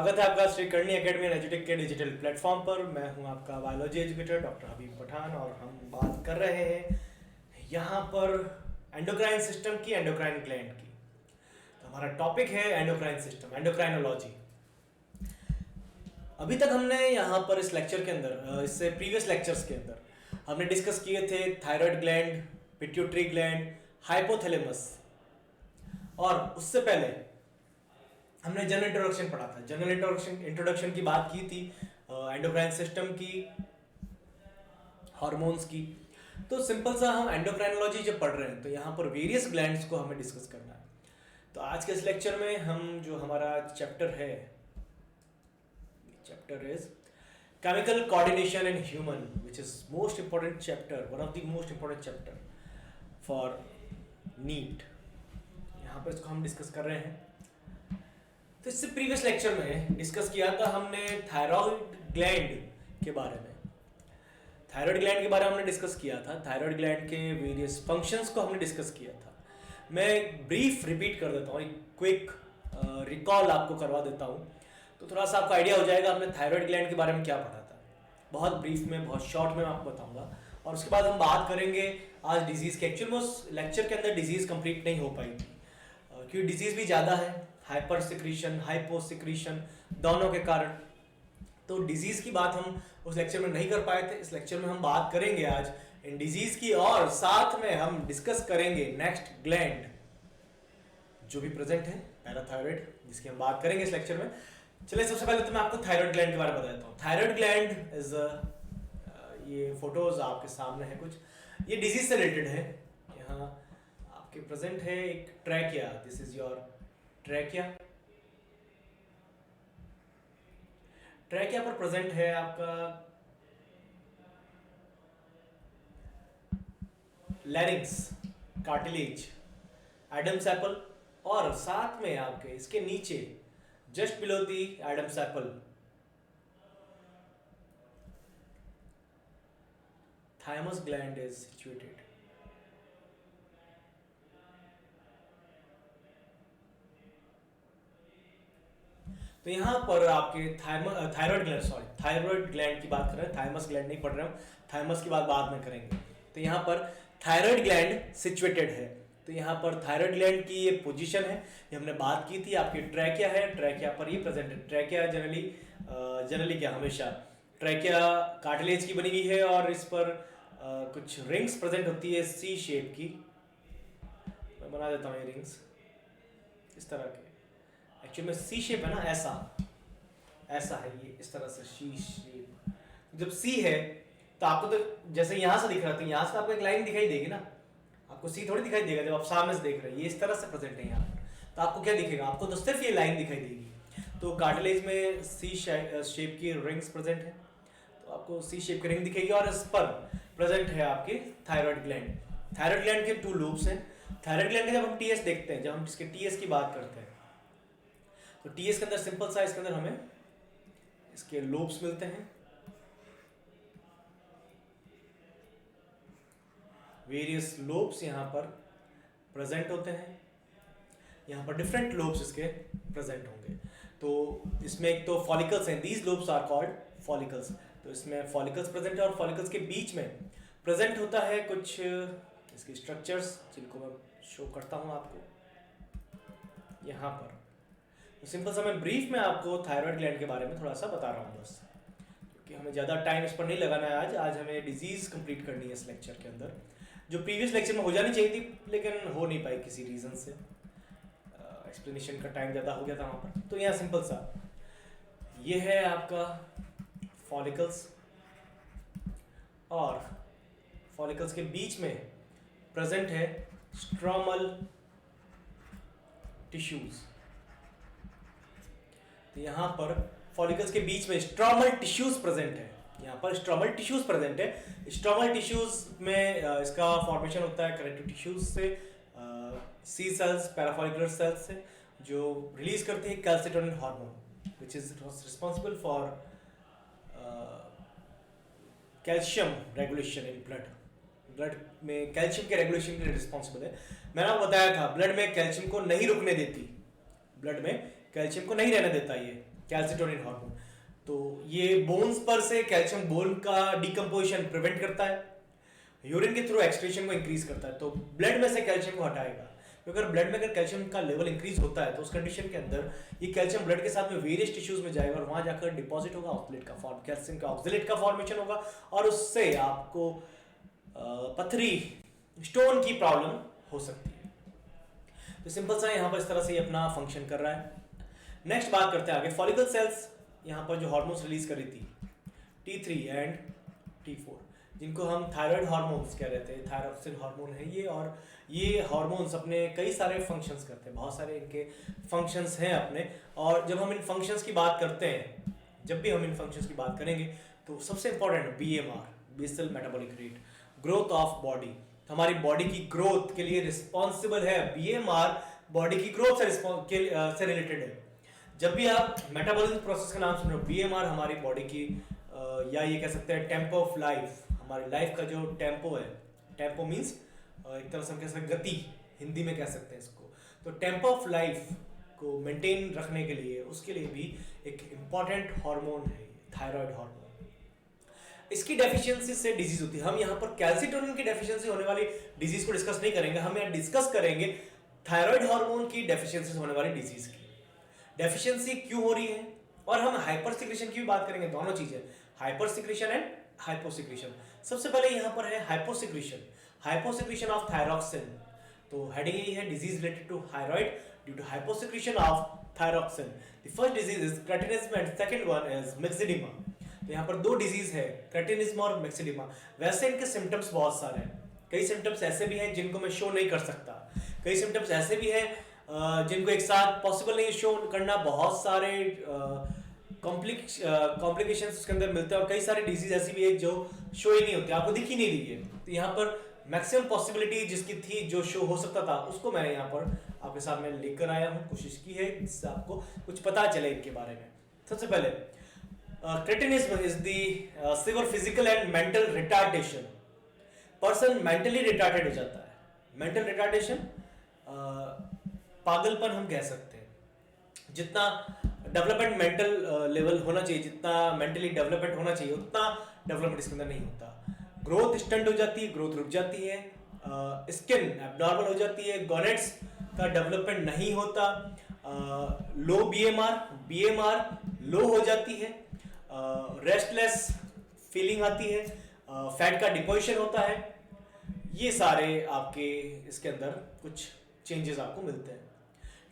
स्वागत है आपका श्री करणी एकेडमी एंड एजुटेक के डिजिटल प्लेटफॉर्म पर। मैं हूं आपका बायोलॉजी एजुकेटर डॉक्टर हबीब पठान और हम बात कर रहे हैं यहाँ पर एंडोक्राइन सिस्टम की, एंडोक्राइन ग्लैंड की। तो हमारा टॉपिक है एंडोक्राइन सिस्टम, एंडोक्राइनोलॉजी। अभी तक हमने यहाँ पर इस लेक्चर के अंदर, इससे प्रीवियस लेक्चर्स के अंदर हमने डिस्कस किए थे thyroid gland, pituitary gland, hypothalamus, और उससे पहले हमने जनरल इंट्रोडक्शन पढ़ा था। जनरल इंट्रोडक्शन की बात की थी, एंडोक्राइन सिस्टम की, हार्मोन्स की। तो सिंपल सा हम एंडोक्राइनोलॉजी जब पढ़ रहे हैं तो यहाँ पर वेरियस ग्लैंड्स को हमें डिस्कस करना है। तो आज के इस लेक्चर में हम जो हमारा चैप्टर है, chapter is chemical coordination in human, which is most important chapter, one of the most important chapter for NEET. यहाँ पर इसको हम डिस्कस कर रहे हैं। तो इससे प्रीवियस लेक्चर में डिस्कस किया था हमने थायराइड ग्लैंड के बारे में। थायराइड ग्लैंड के बारे में हमने डिस्कस किया था, थायराइड ग्लैंड के वेरियस फंक्शंस को हमने डिस्कस किया था। मैं ब्रीफ रिपीट कर देता हूँ, एक क्विक रिकॉल आपको करवा देता हूँ, तो थोड़ा सा आपको आइडिया हो जाएगा हमने थायराइड ग्लैंड के बारे में क्या पढ़ा था। बहुत ब्रीफ में, बहुत शॉर्ट में मैं आपको बताऊंगा, और उसके बाद हम बात करेंगे आज डिजीज़ के। एक्चुअल में उस लेक्चर के अंदर डिजीज़ कंप्लीट नहीं हो पाई थी क्योंकि डिजीज़ भी ज़्यादा है, हाइपर सिक्रीशन, हाइपो सिक्रीशन, दोनों के कारण। तो डिजीज़ की बात हम उस लेक्चर में नहीं कर पाए थे। इस लेक्चर में हम बात करेंगे आज इन डिजीज़ की, और साथ में हम डिस्कस करेंगे नेक्स्ट ग्लैंड जो भी प्रेजेंट है, पैराथायराइड, जिसकी हम बात करेंगे इस लेक्चर में। चलिए सबसे पहले तो मैं आपको थायराइड ग्लैंड के बारे में बता देता हूँ। थायराइड ग्लैंड इज ये फोटोज आपके सामने है कुछ, ये डिजीज से रिलेटेड है। यहाँ आपके प्रेजेंट है एक trachea, this is your trachea. Trachea पर प्रेजेंट है आपका लैरिंक्स, कार्टिलेज, एडम्स एप्पल, और साथ में आपके इसके नीचे just below the Adam's apple thymus gland is situated. तो यहाँ पर आपके thyroid gland, sorry thyroid gland की बात कर रहे हैं, थाइमस ग्लैंड नहीं पढ़ रहे हम, थाइमस की बात बाद में करेंगे। तो यहाँ पर थायराइड ग्लैंड सिचुएटेड है। तो यहाँ पर थायराइड ग्लैंड की ये पोजीशन है, ये हमने बात की थी। आपकी ट्रैकिया है, ट्रैकिया पर ये प्रेजेंट है। ट्रैकिया जनरली क्या, हमेशा ट्रैकिया कार्टिलेज की बनी हुई है, और इस पर कुछ रिंग्स प्रेजेंट होती है सी शेप की। मैं बना देता हूँ ये रिंग्स इस तरह के। एक्चुअली में सी शेप है ना, ऐसा है ये, इस तरह से सी शेप। जब सी है तो आपको तो जैसे यहाँ से दिख रहा था, यहाँ से आपको एक लाइन दिखाई देगी ना, आपको सी थोड़ी दिखाई देगा जब आप सामने से देख रहे हैं। ये इस तरह से प्रेजेंट है यहाँ पर, तो आपको क्या दिखेगा, आपको तो सिर्फ ये लाइन दिखाई देगी। तो कार्टिलेज में सी शेप की रिंग्स प्रेजेंट है, तो आपको सी शेप की रिंग दिखेगी, और इस पर प्रेजेंट है आपकी थायराइड ग्लैंड। थायराइड ग्लैंड के 2 लूब्स हैं। थायराइड ग्लैंड के जब हम टीएस देखते हैं, जब हम इसके टीएस की बात करते हैं, तो टीएस के अंदर सिंपल सा, इसके अंदर हमें इसके लोब्स मिलते हैं, वेरियस लोब्स यहाँ पर प्रेजेंट होते हैं। यहाँ पर डिफरेंट लोब्स इसके प्रेजेंट होंगे। तो इसमें एक तो फॉलिकल्स हैं, these lobes are called follicles. तो इसमें फॉलिकल्स प्रेजेंट है, और फॉलिकल्स के बीच में प्रेजेंट होता है कुछ इसके स्ट्रक्चर्स, जिनको मैं शो करता हूँ आपको यहाँ पर। तो सिंपल सा मैं ब्रीफ में आपको थायराइड ग्लैंड के बारे में थोड़ा सा बता रहा हूँ बस, क्योंकि हमें ज़्यादा टाइम इस पर नहीं लगाना है। आज हमें डिजीज़ कंप्लीट करनी है इस लेक्चर के अंदर, जो प्रीवियस लेक्चर में हो जानी चाहिए थी लेकिन हो नहीं पाई किसी रीज़न से। एक्सप्लेनेशन का टाइम ज़्यादा हो गया था वहाँ पर। तो यहाँ सिंपल सा ये है आपका फॉलिकल्स, और फॉलिकल्स के बीच में प्रेजेंट है स्ट्रोमल टिश्यूज। तो यहाँ पर फॉलिकल्स के बीच में स्ट्रोमल टिश्यूज प्रेजेंट है। यहाँ पर स्ट्रोमल टिश्यूज प्रेजेंट है। स्ट्रोमल टिश्यूज में इसका फॉर्मेशन होता है कनेक्टिव टिश्यूज से, सी सेल्स, पैराफॉलिकुलर सेल्स से, जो रिलीज करते हैं calcitonin hormone, which is responsible for calcium regulation in blood. Blood में कैल्शियम के रेगुलेशन के लिए रिस्पॉन्सिबल है। मैंने आपको बताया था ब्लड में कैल्शियम को नहीं रुकने देती, ब्लड में कैल्शियम को नहीं रहने देता ये कैल्सिटोनिन हार्मोन। तो ये बोन्स पर से कैल्शियम बोन का डिकम्पोजिशन प्रिवेंट करता है, यूरिन के थ्रू एक्सक्रीशन को इंक्रीज करता है, तो ब्लड में से कैल्शियम को हटाएगा। क्योंकि अगर ब्लड में अगर कैल्शियम का लेवल इंक्रीज होता है तो उस कंडीशन के अंदर ये कैल्शियम ब्लड के साथ में वेरियस टिश्यूज में जाएगा और वहां जाकर डिपॉजिट होगा ऑक्सलेट का फॉर्म, कैल्शियम का ऑक्सलेट का फॉर्मेशन होगा और उससे आपको पथरी स्टोन की प्रॉब्लम हो सकती है। तो सिंपल सा यहाँ पर इस तरह से अपना फंक्शन कर रहा है। नेक्स्ट बात करते हैं आगे, फॉलिकल सेल्स यहाँ पर जो हार्मोन्स रिलीज कर रही थी T3 एंड T4, जिनको हम थायराइड हार्मोन्स कह रहे थे, थायरॉक्सिन हार्मोन है ये, और ये हार्मोन्स अपने कई सारे फंक्शंस करते हैं, बहुत सारे इनके फंक्शंस हैं अपने। और जब हम इन फंक्शंस की बात करते हैं, जब भी हम इन फंक्शंस की बात करेंगे तो सबसे important BMR, basal metabolic rate, growth of body. हमारी बॉडी की ग्रोथ के लिए रिस्पॉन्सिबल है BMR, बॉडी की ग्रोथ से रिलेटेड है। जब भी आप मेटाबॉलिज्म प्रोसेस का नाम सुन रहे हो, BMR हमारी बॉडी की या ये कह सकते हैं टेम्पो ऑफ लाइफ, हमारी लाइफ का जो टेम्पो है, टेम्पो मीन्स एक तरह से हम कह सकते हैं गति, हिंदी में कह सकते हैं इसको। तो टेम्पो ऑफ लाइफ को मेंटेन रखने के लिए, उसके लिए भी एक इम्पॉर्टेंट हार्मोन है थायराइड हार्मोन। इसकी डेफिशिएंसी से डिजीज होती है। हम यहाँ पर कैल्सिटोनिन की डेफिशिएंसी होने वाली डिजीज को डिस्कस नहीं करेंगे, हम यहाँ डिस्कस करेंगे थायराइड हार्मोन की डेफिशिएंसी होने वाली डिजीज की डेफिशिएंसी क्यों हो रही है, और हम हाइपर सिक्रेशन की भी बात करेंगे। दोनों चीजें, हाइपर सिक्रेशन एंड हाइपोसिक्रेशन। सबसे पहले यहाँ पर है हाइपोसिक्रेशन, हाइपोसिक्रेशन ऑफ थायरॉक्सिन। तो हेडिंग यही है, disease related to thyroid due to hyposecretion of thyroxine. The first disease is cretinism and second one is myxoedema. तो यहाँ पर दो डिजीज है, क्रेटिनिज्म और मिक्सिडिमा। वैसे इनके सिम्टम्स बहुत सारे हैं, कई सिम्टम्स ऐसे भी हैं जिनको मैं शो नहीं कर सकता, कई सिम्टम्स ऐसे भी हैं जिनको एक साथ पॉसिबल नहीं शो करना, बहुत सारे कॉम्प्लिकेशंस उसके अंदर मिलते हैं, और कई सारी डिजीज ऐसी भी है जो शो ही नहीं होती, आपको दिख ही नहीं रही है। तो यहाँ पर मैक्सिमम पॉसिबिलिटी जिसकी थी, जो शो हो सकता था, उसको मैं यहाँ पर आपके साथ में लेकर आया हूँ, कोशिश की है जिससे आपको कुछ पता चले इनके बारे में। सबसे पहले cretinism is the severe physical and mental retardation. Person mentally retarded हो जाता है। मेंटल रिटार्डेशन पागलपन हम कह सकते हैं। जितना डेवलपमेंट मेंटल लेवल होना चाहिए, जितना मेंटली डेवलपमेंट होना चाहिए, उतना डेवलपमेंट इसके अंदर नहीं होता। ग्रोथ स्टंट हो जाती है, ग्रोथ रुक जाती है, स्किन एब्नॉर्मल हो जाती है, गॉनेट्स का डेवलपमेंट नहीं होता, लो बीएमआर लो हो जाती है, रेस्टलेस फीलिंग आती है, फैट का डिपोजिशन होता है। ये सारे आपके इसके अंदर कुछ चेंजेस आपको मिलते हैं।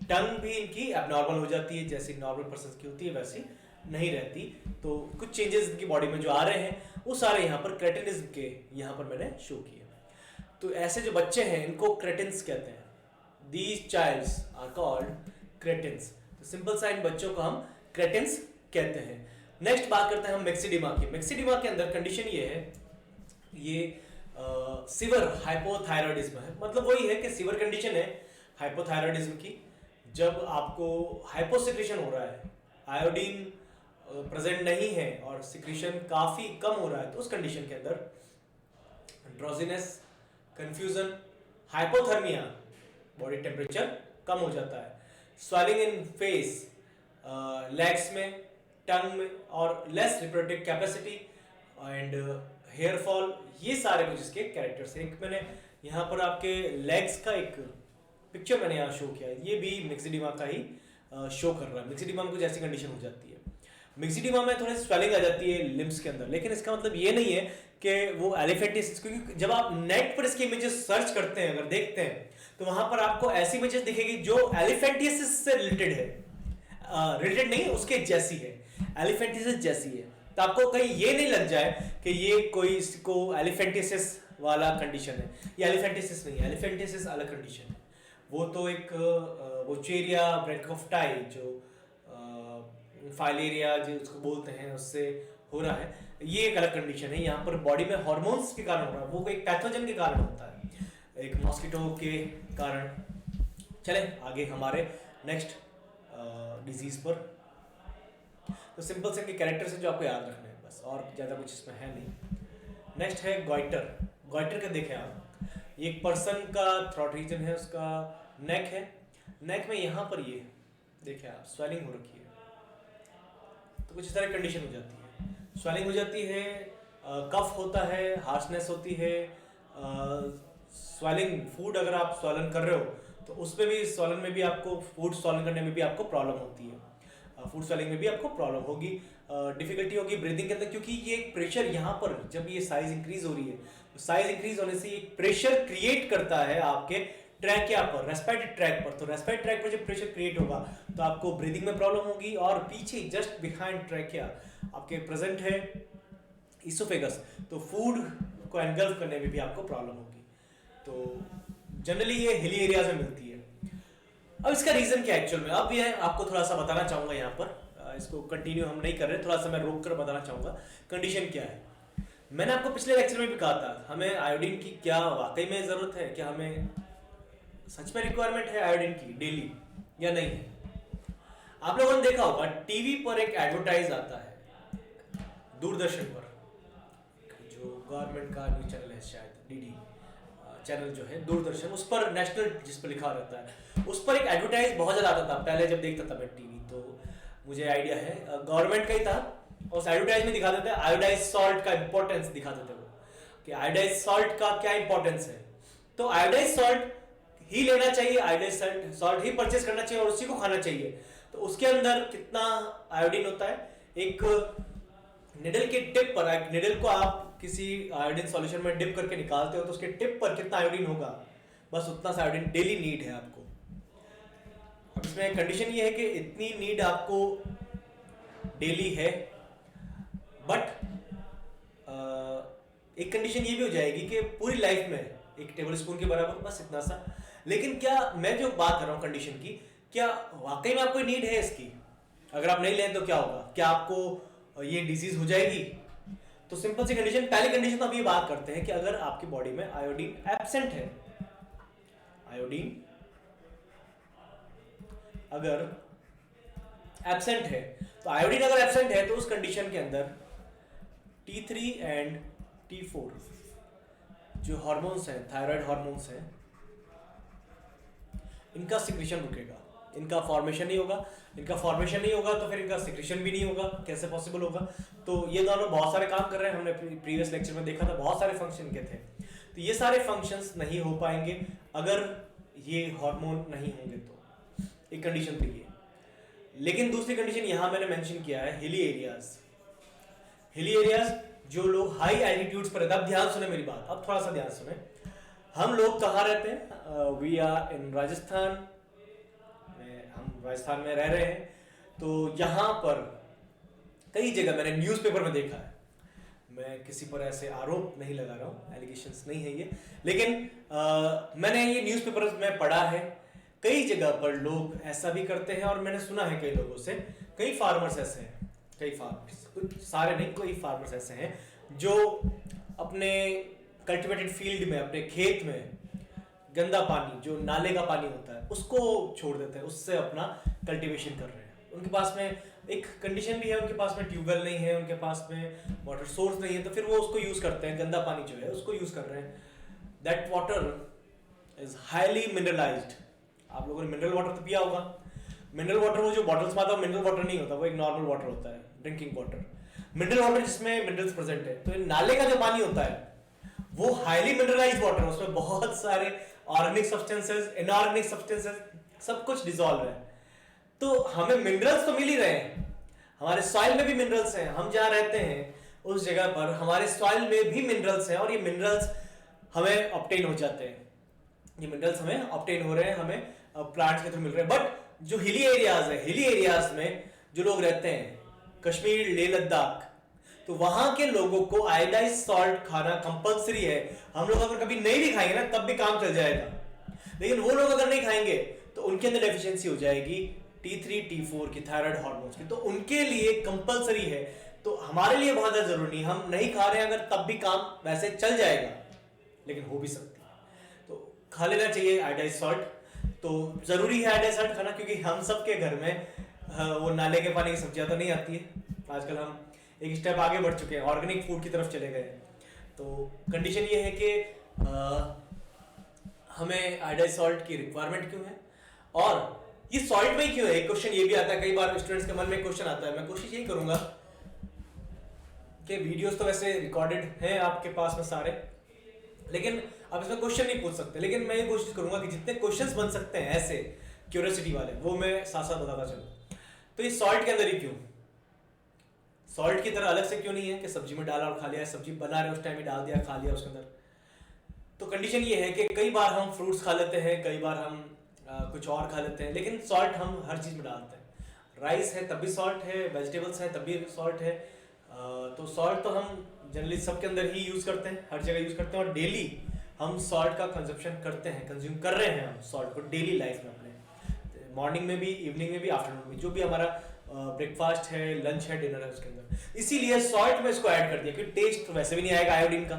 टंग भी इनकी एबनॉर्मल हो जाती है, जैसी नॉर्मल पर्सन की होती है वैसी नहीं रहती। तो कुछ चेंजेस इनकी बॉडी में जो आ रहे हैं वो सारे यहाँ पर क्रेटिनिज्म के यहाँ पर मैंने शो किए। तो ऐसे जो बच्चे हैं इनको क्रेटिन्स कहते हैं। These childs are called cretins. तो सिंपल सा इन बच्चों को हम क्रेटिन्स कहते हैं। नेक्स्ट बात करते हैं हम मिक्सिडिमा की। मिक्सिडिमा के अंदर कंडीशन ये है, ये सीवर हाइपोथायरॉयडिज्म है। मतलब वही है कि सीवर कंडीशन है हाइपोथायरॉयडिज्म की। जब आपको हाइपोसिक्रेशन हो रहा है, आयोडीन प्रेजेंट नहीं है और सिक्रेशन काफी कम हो रहा है, तो उस कंडीशन के अंदर drowsiness, confusion, hypothermia, body temperature कम हो जाता है, स्वेलिंग इन फेस, लेग्स में, टंग में, और less reproductive capacity and hair fall, ये सारे कुछ इसके कैरेक्टर्स हैं। एक मैंने यहाँ पर आपके लेग्स का एक पिक्चर मैंने यहाँ शो किया है, ये भी मिक्सिडिमा का ही शो कर रहा है। मिक्सिडिमा में कुछ ऐसी कंडीशन हो जाती है। मिक्सिडिमा में थोड़ी स्वेलिंग आ जाती है लिम्स के अंदर, लेकिन इसका मतलब ये नहीं है कि वो एलिफेंटिस, क्योंकि जब आप नेट पर इसकी इमेजेस सर्च करते हैं, अगर देखते हैं, तो वहां पर आपको ऐसी इमेजेस दिखेगी जो एलिफेंटियसिस से रिलेटेड है, रिलेटेड नहीं, उसके जैसी है, एलिफेंटियसिस जैसी है। तो आपको कहीं ये नहीं लग जाए कि ये कोई इसको एलिफेंटियसिस वाला कंडीशन है। ये एलिफेंटियसिस नहीं है, एलिफेंटियसिस अलग कंडीशन है। वो तो एक वोचेरिया ब्रैंकोफ्टाई, जो फाइलेरिया जो उसको बोलते हैं, उससे हो रहा है। ये एक अलग कंडीशन है। यहाँ पर बॉडी में हार्मोन्स के कारण हो रहा है, वो एक पैथोजन के कारण होता है, एक मॉस्किटो के कारण। चले आगे हमारे नेक्स्ट डिजीज पर। तो सिंपल से कैरेक्टर से जो आपको याद रखना है बस, और ज़्यादा कुछ इसमें है नहीं। नेक्स्ट है गॉइटर। गॉइटर का देखें आप, ये एक पर्सन का थ्रॉट रीजन है, उसका नेक है। नेक में यहाँ पर ये देखें आप, स्वेलिंग हो रखी है, तो कुछ इस तरह कंडीशन हो जाती है, स्वेलिंग हो जाती है, कफ होता है, हार्शनेस होती है, स्वेलिंग, फूड अगर आप स्वलन कर रहे हो तो उसमें भी, स्वलन में भी आपको, फूड स्वलन करने में भी आपको प्रॉब्लम होती है, फूड स्वलिंग में भी आपको प्रॉब्लम होगी, डिफिकल्टी होगी ब्रीदिंग के अंदर, क्योंकि ये एक प्रेशर यहाँ पर जब ये साइज इंक्रीज हो रही है तो साइज इंक्रीज होने से एक प्रेशर क्रिएट करता है आपके ट्रैकिया पर, रेस्पिरेटरी ट्रैक पर। तो रेस्पिरेटरी ट्रैक पर जब प्रेशर क्रिएट होगा तो आपको ब्रीदिंग में प्रॉब्लम होगी, और पीछे जस्ट बिहाइंड ट्रैकिया आपके प्रेजेंट है इसोफेगस, तो फूड को एनगल्फ करने में भी आपको प्रॉब्लम होगी। तो जनरली ये हिली एरियाज में मिलती है। अब इसका रीजन क्या एक्चुअल में, अब ये आपको थोड़ा सा बताना चाहूंगा यहाँ पर, इसको कंटिन्यू हम नहीं कर रहे, थोड़ा सा मैं रोक कर बताना चाहूंगा कंडीशन क्या है। मैंने आपको पिछले लेक्चर में भी कहा था हमें आयोडीन की क्या वाकई में जरूरत है, क्या हमें सच में रिक्वायरमेंट है आयोडीन की डेली या नहीं है। आप लोगों ने देखा होगा टीवी पर एक एडवर्टाइज आता है, दूरदर्शन पर, जो गवर्नमेंट का न्यूज चैनल है शायद डीडी चैनल जो है दूरदर्शन, उस पर नेशनल जिस पर लिखा रहता है, उस पर एक एडवर्टाइज बहुत ज्यादा आता था पहले जब देखता था मैं टीवी, तो मुझे आइडिया है गवर्नमेंट का ही था। उस एडवर्टाइज में दिखा देते हैं आयोडाइज सॉल्ट का इंपॉर्टेंस दिखा देते वो, कि आयोडाइज सॉल्ट का क्या इंपॉर्टेंस है। तो आयोडाइज सॉल्ट ही लेना चाहिए, आयोडाइज सॉल्ट ही परचेस करना चाहिए और उसी को खाना चाहिए। तो उसके अंदर कितना आयोडीन होता है, एक निडल के टिप पर, एक निडल को आप किसी आयोडीन सॉल्यूशन में डिप करके निकालते हो तो उसके टिप पर कितना आयोडीन होगा, बस उतना सा आयोडीन डेली नीड है आपको। अब इसमें कंडीशन ये है कि इतनी नीड आपको डेली है, बट एक कंडीशन ये भी हो जाएगी कि पूरी लाइफ में एक टेबल स्पून के बराबर, बस इतना सा। लेकिन क्या मैं जो बात कर रहा हूँ कंडीशन की, क्या वाकई में आपको नीड है इसकी? अगर आप नहीं लें तो क्या होगा, क्या आपको ये डिजीज हो जाएगी? तो सिंपल सी कंडीशन, पहली कंडीशन तो हम ये बात करते हैं कि अगर आपकी बॉडी में आयोडीन एब्सेंट है, आयोडीन अगर एब्सेंट है, तो आयोडीन अगर एब्सेंट है तो उस कंडीशन के अंदर T3 एंड T4 जो हार्मोन्स हैं, थायराइड हार्मोन्स हैं, इनका सिक्रीशन रुकेगा, इनका फॉर्मेशन नहीं होगा। इनका फॉर्मेशन नहीं होगा तो फिर इनका सिक्रीशन भी नहीं होगा, कैसे पॉसिबल होगा? तो ये दोनों बहुत सारे काम कर रहे हैं, हमने प्रीवियस लेक्चर में देखा था, बहुत सारे फंक्शन के थे। तो ये सारे फंक्शंस नहीं हो पाएंगे अगर ये हार्मोन नहीं होंगे, तो एक कंडीशन तो ये। लेकिन दूसरी कंडीशन यहां मैंने मेंशन किया है, हिली एरियाज। हिली एरियाज जो लोग हाई एल्टीट्यूड्स पर, अब ध्यान सुने मेरी बात, अब थोड़ा सा ध्यान सुने। हम लोग कहाँ रहते हैं? वी आर इन राजस्थान में, हम राजस्थान में रह रहे हैं। तो यहाँ पर कई जगह मैंने न्यूज़पेपर में देखा है, मैं किसी पर ऐसे आरोप नहीं लगा रहा हूँ, एलिगेशंस नहीं है ये, लेकिन मैंने ये न्यूज़पेपर में पढ़ा है, कई जगह पर लोग ऐसा भी करते हैं। और मैंने सुना है कई लोगों से, कई फार्मर्स ऐसे हैं, कई फार्मर्स, कुछ सारे नहीं, कोई फार्मर्स ऐसे हैं जो अपने कल्टिवेटेड फील्ड में, अपने खेत में गंदा पानी, जो नाले का पानी होता है, उसको छोड़ देते हैं, उससे अपना कल्टीवेशन कर रहे हैं। उनके पास में एक कंडीशन भी है, उनके पास में ट्यूबवेल नहीं है, उनके पास में वाटर सोर्स नहीं है, तो फिर वो उसको यूज करते हैं, गंदा पानी जो है उसको यूज कर रहे हैं। That water is highly mineralised. आप लोगों ने मिनरल वाटर तो पिया होगा। मिनरल वाटर वो जो बॉटल्स में आता है, मिनरल वाटर नहीं होता, वो एक नॉर्मल वाटर होता है, ड्रिंकिंग वाटर। मिनरल वाटर जिसमें मिनरल्स प्रेजेंट है, तो नाले का जो पानी होता है वो हाईली मिनरलाइज्ड वाटर है, उसमें बहुत सारे ऑर्गेनिक सब्सटेंसेस, इनऑर्गेनिक सब्सटेंसेस, सब कुछ डिसॉल्व है। तो हमें मिनरल्स तो मिल ही रहे हैं, हमारे सॉइल में भी मिनरल्स हैं, हम जहाँ रहते हैं उस जगह पर हमारे सॉइल में भी मिनरल्स हैं, और ये मिनरल्स हमें ऑब्टेन हो जाते हैं, ये मिनरल्स हमें ऑब्टेन हो रहे हैं, हमें प्लांट्स के थ्रू मिल रहे हैं। बट जो हिली एरियाज है, हिली एरियाज में जो लोग रहते हैं, कश्मीर, लेह लद्दाख, तो वहां के लोगों को आयोडाइज सॉल्ट खाना कंपलसरी है। हम लोग अगर कभी नहीं भी खाएंगे ना तब भी काम चल जाएगा, लेकिन वो लोग अगर नहीं खाएंगे तो उनके अंदर डेफिशिएंसी हो जाएगी T3 T4 की, थायराइड हार्मोन्स की, तो उनके लिए कंपलसरी है। तो हमारे लिए बहुत ज्यादा जरूरी नहीं, हम नहीं खा रहे हैं अगर तब भी काम वैसे चल जाएगा, लेकिन हो भी सकती है, तो खा लेना चाहिए आयोडाइज सॉल्ट। तो जरूरी है आयोडाइज सॉल्ट खाना, क्योंकि हम सबके घर में वो नाले के पानी की सब्जियां तो नहीं आती है। आजकल हम एक स्टेप आगे बढ़ चुके हैं, ऑर्गेनिक फूड की तरफ चले गए। तो कंडीशन ये है कि हमें आयोडाइज सॉल्ट की रिक्वायरमेंट क्यों है, और ये सॉल्ट में क्यों है? क्वेश्चन ये भी आता है, कई बार स्टूडेंट्स के मन में क्वेश्चन आता है। मैं कोशिश यही करूंगा कि वीडियोस तो वैसे रिकॉर्डेड हैं आपके पास में सारे, लेकिन आप इसमें क्वेश्चन नहीं पूछ सकते, लेकिन मैं ये कोशिश करूंगा कि जितने क्वेश्चंस बन सकते हैं ऐसे क्यूरियोसिटी वाले, वो मैं साथ साथ बताता चलूं। तो ये सॉल्ट के अंदर ही क्यों, सॉल्ट की तरह अलग से क्यों नहीं है कि सब्जी में डाला और खा लिया, सब्जी बना रहे उस टाइम ही डाल दिया खा लिया उसके अंदर। तो कंडीशन ये है कि कई बार हम फ्रूट्स खा लेते हैं, कई बार हम कुछ और खा लेते हैं, लेकिन सॉल्ट हम हर चीज़ में डालते हैं। राइस है तब भी सॉल्ट है, वेजिटेबल्स हैं तब भी सॉल्ट है। तो सॉल्ट तो हम जनरली सबके अंदर ही यूज़ करते हैं, हर जगह यूज़ करते हैं, और डेली हम सॉल्ट का कंजप्शन करते हैं, कंज्यूम कर रहे हैं हम सॉल्ट को डेली लाइफ में अपने, मॉर्निंग में भी, इवनिंग में भी, आफ्टरनून में, जो भी हमारा ब्रेकफास्ट है, लंच है, डिनर है उसके अंदर। इसीलिए सॉल्ट में इसको ऐड कर दिया कि टेस्ट तो वैसे भी नहीं आएगा आयोडीन का,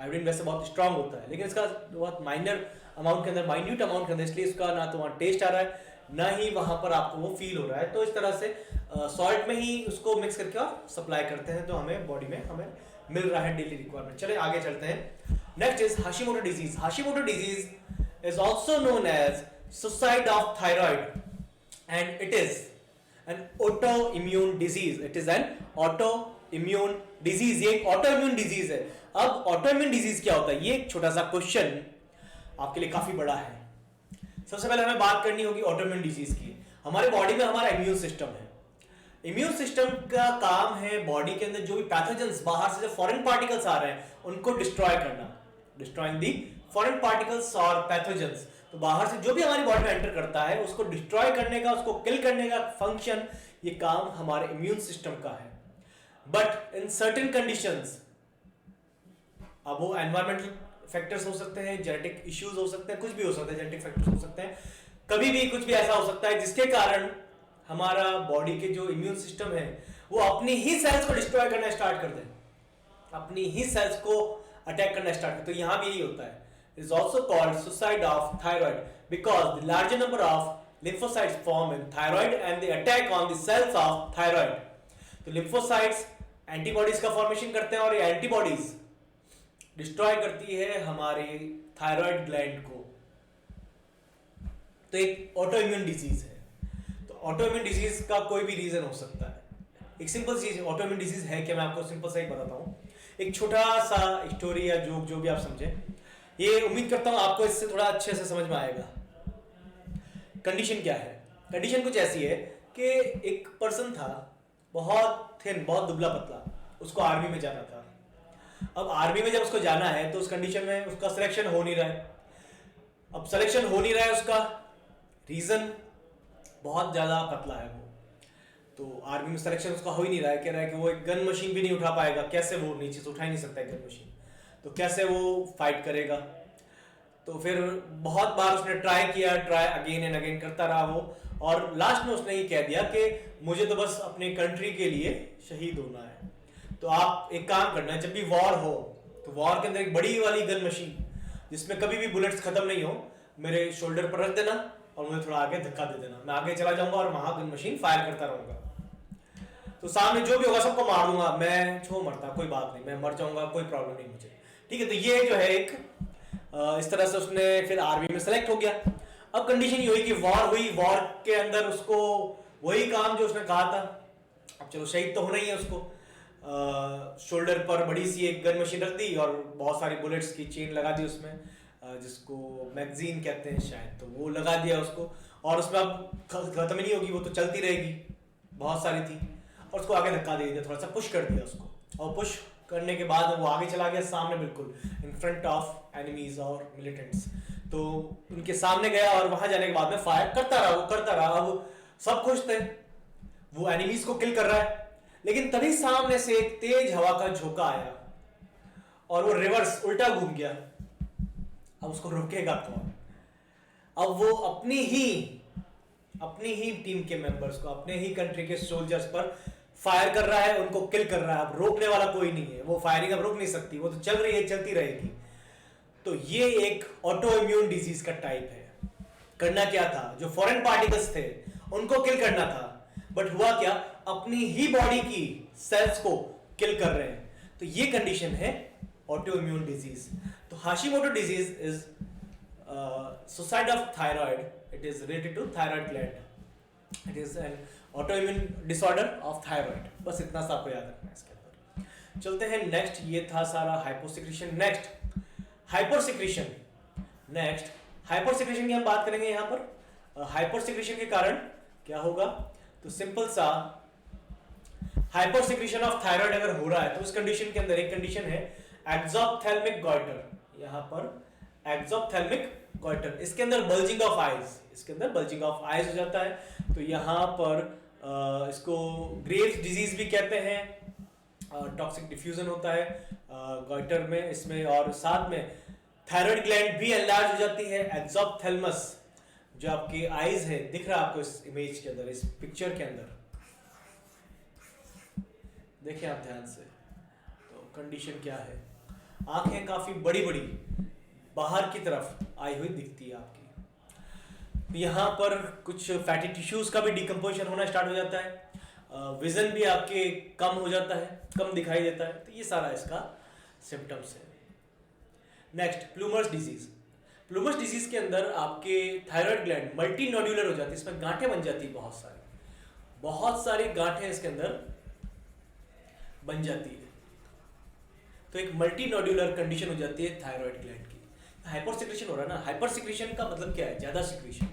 आयोडीन वैसे बहुत स्ट्रांग होता है, लेकिन इसका बहुत माइनर अमाउंट के अंदर, माइन्यूट अमाउंट के अंदर, इसलिए इसका ना तो वहाँ टेस्ट आ रहा है ना ही वहाँ पर आपको वो फील हो रहा है। तो इस तरह से सॉल्ट में ही उसको मिक्स करके और सप्लाई करते हैं, तो हमें बॉडी में हमें मिल रहा है डेली रिक्वायरमेंट। चले आगे चलते हैं। Next is Hashimoto disease. Hashimoto disease is also known as suicide of thyroid and it is an autoimmune disease. It is an autoimmune disease, ये एक ऑटोइम्यून डिजीज है। अब ऑटोइम्यून डिजीज क्या होता है, ये एक छोटा सा क्वेश्चन आपके लिए काफी बड़ा है। सबसे पहले हमें बात करनी होगी ऑटोइम्यून डिजीज की। हमारे बॉडी में हमारा इम्यून सिस्टम है। इम्यून सिस्टम का काम है बॉडी के अंदर जो भी पैथोजेंस, बाहर से जो फॉरेन पार्टिकल्स आ रहे हैं उनको डिस्ट्रॉय करना, डिस्ट्रॉइंग दी फॉरेन पार्टिकल्स और पैथोजेंस। तो बाहर से जो भी हमारी बॉडी में एंटर करता है उसको डिस्ट्रॉय करने का, उसको किल करने का फंक्शन, ये काम हमारे इम्यून सिस्टम का है। बट इन सर्टेन कंडीशंस, अब वो एनवायरमेंटल फैक्टर्स हो सकते हैं, जेनेटिक इश्यूज हो सकते हैं, कुछ भी हो सकता है, जेनेटिक फैक्टर्स हो सकते हैं, कभी भी कुछ भी ऐसा हो सकता है जिसके कारण हमारा बॉडी के जो इम्यून सिस्टम है वो अपनी ही सेल्स को डिस्ट्रॉय करना स्टार्ट कर दे, अपनी ही सेल्स को अटैक करना स्टार्ट कर। तो यहां भी यही होता है। Is also called suicide of thyroid because the larger number of lymphocytes form in thyroid and they attack on the cells of thyroid। तो lymphocytes एंटीबॉडीज का फॉर्मेशन करते हैं और ये एंटीबॉडीज डिस्ट्रॉय करती है हमारे थायराइड ग्लैंड को। तो एक ऑटोइम्यून डिजीज है। तो ऑटोइम्यून डिजीज का कोई भी रीजन हो सकता है। एक सिंपल चीज ऑटोइम्यून डिजीज है कि मैं आपको सिंपल सा ही बताता हूँ, एक छोटा सा स्टोरी या जोक, जो भी आप समझे। ये उम्मीद करता हूँ आपको इससे थोड़ा अच्छे से समझ में आएगा। कंडीशन क्या है? कंडीशन कुछ ऐसी है कि एक पर्सन था, बहुत थिन, बहुत दुबला पतला, उसको आर्मी में जाना था। अब आर्मी में जब उसको जाना है तो उस कंडीशन में उसका सिलेक्शन हो नहीं रहा है। अब सिलेक्शन हो नहीं रहा है उसका रीजन बहुत ज्यादा पतला है वो। तो आर्मी में सिलेक्शन उसका हो ही नहीं रहा है। कह रहा है कि वो एक गन मशीन भी नहीं उठा पाएगा, कैसे वो नीचे से उठा ही नहीं सकता है गन मशीन, तो कैसे वो फाइट करेगा। तो फिर बहुत बार उसने ट्राई किया, ट्राई अगेन एंड अगेन करता रहा वो, और लास्ट में उसने ये कह दिया कि मुझे तो बस अपने कंट्री के लिए शहीद होना है। तो आप एक काम करना, जब भी वॉर हो तो वॉर के अंदर एक बड़ी वाली गन मशीन जिसमें कभी भी बुलेट्स खत्म नहीं हो, मेरे शोल्डर पर रख देना और मुझे थोड़ा आगे धक्का दे देना। मैं आगे चला जाऊंगा और वहां गन मशीन फायर करता रहूंगा। तो सामने जो भी होगा सबको मार दूंगा, मैं छो मरता कोई बात नहीं, मैं मर जाऊंगा कोई प्रॉब्लम नहीं मुझे, ठीक है। तो ये जो है एक इस तरह से उसने फिर आर्मी में सेलेक्ट हो गया। अब कंडीशन ये हुई कि वॉर हुई, वॉर के अंदर उसको वही काम जो उसने कहा था, अब चलो शहीद तो होना ही है उसको। शोल्डर पर बड़ी सी एक गन मशीन रख दी और बहुत सारी बुलेट्स की चेन लगा दी उसमें, जिसको मैगजीन कहते हैं शायद, तो वो लगा दिया उसको। और उसमें अब खत्म नहीं होगी, वो तो चलती रहेगी, बहुत सारी थी, और उसको आगे धक्का दे दिया, थोड़ा सा पुश कर दिया उसको, और पुश करने के बाद वो आगे चला गया सामने, बिल्कुल इन फ्रंट ऑफ एनिमीज और मिलिटेंट्स। तो उनके सामने गया और वहां जाने के बाद में फायर करता रहा, वो करता रहा। अब सब खुश थे, वो एनिमीज को किल कर रहा है, लेकिन तभी सामने से एक तेज हवा का झोंका आया और वो रिवर्स उल्टा घूम गया। अब उसको रोकेगा कौन? अब वो अपनी ही टीम के मेंबर्स को, अपने ही कंट्री के सोल्जर्स पर फायर कर रहा है, उनको किल कर रहा है। अब रोकने वाला कोई नहीं है, वो फायरिंग अब रोक नहीं सकती, वो तो चल रही है, चलती रहेगी। तो ये एक ऑटोइम्यून डिजीज का टाइप है। करना क्या था, जो फॉरेन पार्टिकल्स थे उनको किल करना था, बट हुआ क्या, अपनी ही बॉडी की सेल्स को किल कर रहे हैं। तो ये कंडीशन है ऑटोइम्यून डिजीज। तो Hashimoto disease is suicide of thyroid, it is related to thyroid gland. It is an autoimmune disorder of thyroid. बस इतना सा आपको याद रखना है इसके अंदर। चलते हैं नेक्स्ट, ये था सारा हाइपोसिक्रेशन। नेक्स्ट हाइपरसिक्रेशन। नेक्स्ट हाइपरसिक्रेशन की हम बात करेंगे यहाँ पर। हाइपरसिक्रेशन के कारण क्या होगा, तो सिंपल सा हाइपरसिक्रेशन ऑफ थायराइड अगर हो रहा है तो उस कंडीशन के अंदर एक कंडीशन है एक्सोप्थेल्मिक गॉइटर। यहाँ पर एक्सोप्थेल्मिक गॉइटर, इसके अंदर बल्जिंग ऑफ आईज, इसके अंदर बल्जिंग ऑफ आईज हो जाता है। तो यहाँ पर इसको ग्रेव्स डिजीज भी कहते हैं। टॉक्सिक डिफ्यूजन होता है गॉइटर में इसमें, और साथ में थायराइड ग्लैंड भी एनलार्ज हो जाती है। एक्सोप्थेल्मस जो आपके आईज है, दिख रहा है आपको इस इमेज के अंदर, इस पिक्चर के अंदर, देखिए आप ध्यान से। तो कंडीशन क्या है, आंखें काफी बड़ी बड़ी बाहर की तरफ आई हुई दिखती है आपकी। यहाँ पर कुछ फैटी टिश्यूज का भी डिकम्पोजिशन होना स्टार्ट हो जाता है। विजन भी आपके कम हो जाता है, कम दिखाई देता है। तो ये सारा इसका सिम्टम्स है। Next Plummer's disease. Plummer's disease के अंदर आपके थायराइड ग्लैंड मल्टी नोड्यूलर हो जाती है, इसमें गांठें बन जाती है, बहुत सारी गांठें इसके अंदर बन जाती है। तो एक मल्टी नोड्यूलर कंडीशन हो जाती है थायराइड ग्लैंड की। हाइपर सिक्रेशन हो रहा है ना, हाइपर सिक्रेशन का मतलब क्या है, ज्यादा सिक्रेशन।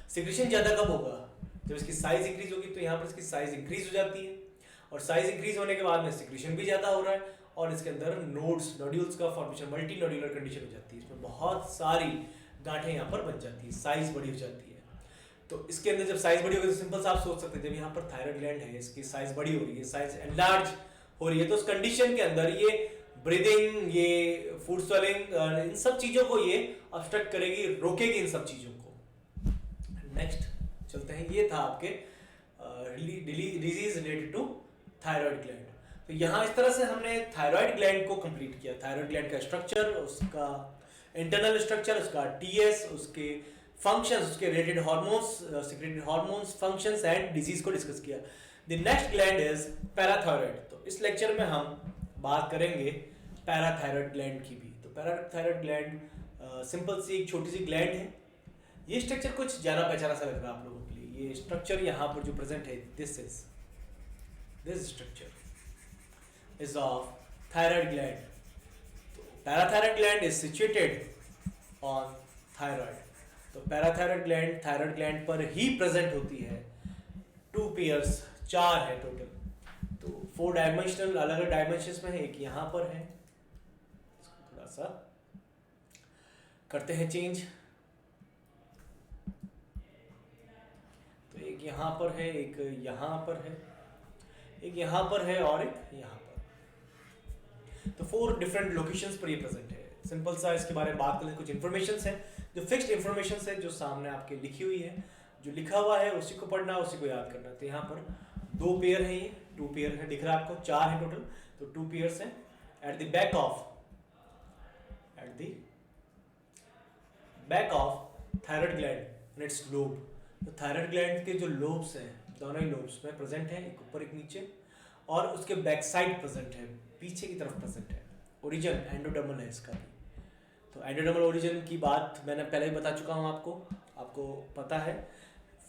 सिक्रेशन ज्यादा कब होगा, जब इसकी साइज इंक्रीज होगी। तो यहाँ पर इसकी साइज इंक्रीज हो जाती है, और साइज इंक्रीज होने के बाद में सिक्रेशन भी ज्यादा हो रहा है, और इसके अंदर नोड्यूल्स का फॉर्मेशन, मल्टी नोड्यूलर कंडीशन हो जाती है। इसमें बहुत सारी गांठें यहाँ पर बन जाती है, साइज बड़ी हो जाती है। तो इसके अंदर जब साइज बड़ी होगी तो सिंपल सा आप सोच सकते हैं, जब यहाँ पर थायराइड ग्लैंड है, इसकी साइज बड़ी हो रही है, साइज एनलार्ज हो रही है, तो उस कंडीशन के अंदर ये ब्रीदिंग, ये फूड स्वेलिंग, इन सब चीजों को ये ऑब्स्ट्रक्ट करेगी, रोकेगी इन सब चीजों को। नेक्स्ट चलते हैं, ये था आपके disease related to thyroid gland. तो यहाँ इस तरह से हमने थायराइड ग्लैंड को कंप्लीट किया। थायराइड ग्लैंड का स्ट्रक्चर, उसका इंटरनल स्ट्रक्चर, उसका टीएस, उसके फंक्शंस, उसके related hormones, secreted hormones, functions and disease को डिस्कस किया। The next gland is parathyroid. तो इस लेक्चर में हम बात करेंगे पैराथायराइड ग्लैंड की भी। तो पैराथायराइड ग्लैंड सिंपल सी एक छोटी सी ग्लैंड है। ये स्ट्रक्चर कुछ जाना पहचाना सा लग रहा है आप लोगों के लिए। ये स्ट्रक्चर यहाँ पर जो प्रेजेंट है, this structure is of thyroid gland. तो parathyroid gland is situated on thyroid. तो पैराथायराइड ग्लैंड थायराइड ग्लैंड पर ही प्रेजेंट होती है। 2 पेयर्स, 4 है टोटल। तो 4 डायमेंशनल, अलग अलग डायमेंशंस में है। एक यहाँ पर है, इसको थोड़ा सा करते हैं चेंज। तो एक यहाँ पर है, एक यहाँ पर है, एक यहाँ पर है, और एक यहाँ पर। तो 4 डिफरेंट लोकेशंस पर ये प्रेजेंट है। सिंपल सा इसके बारे में बात करें, कुछ इन्फॉर्मेशन है जो फिक्स्ड इन्फॉर्मेशन है, जो सामने आपके लिखी हुई है, जो लिखा हुआ है उसी को पढ़ना, उसी को याद करना। तो यहाँ पर 2 पेयर है, ये 2 पेयर है, दिख रहा है आपको, 4 है टोटल। तो 2 पेयर्स हैं at the back of thyroid gland and it's lobe. तो थायराइड ग्लैंड के जो लोब्स हैं, दोनों ही लोब्स में प्रेजेंट है, एक ऊपर एक नीचे, और उसके बैक साइड प्रेजेंट है, पीछे की तरफ प्रेजेंट है। ओरिजिन एंडोडर्मल है इसका भी। तो एंडोडर्मल ओरिजिन की बात मैंने पहले ही बता चुका हूँ आपको पता है।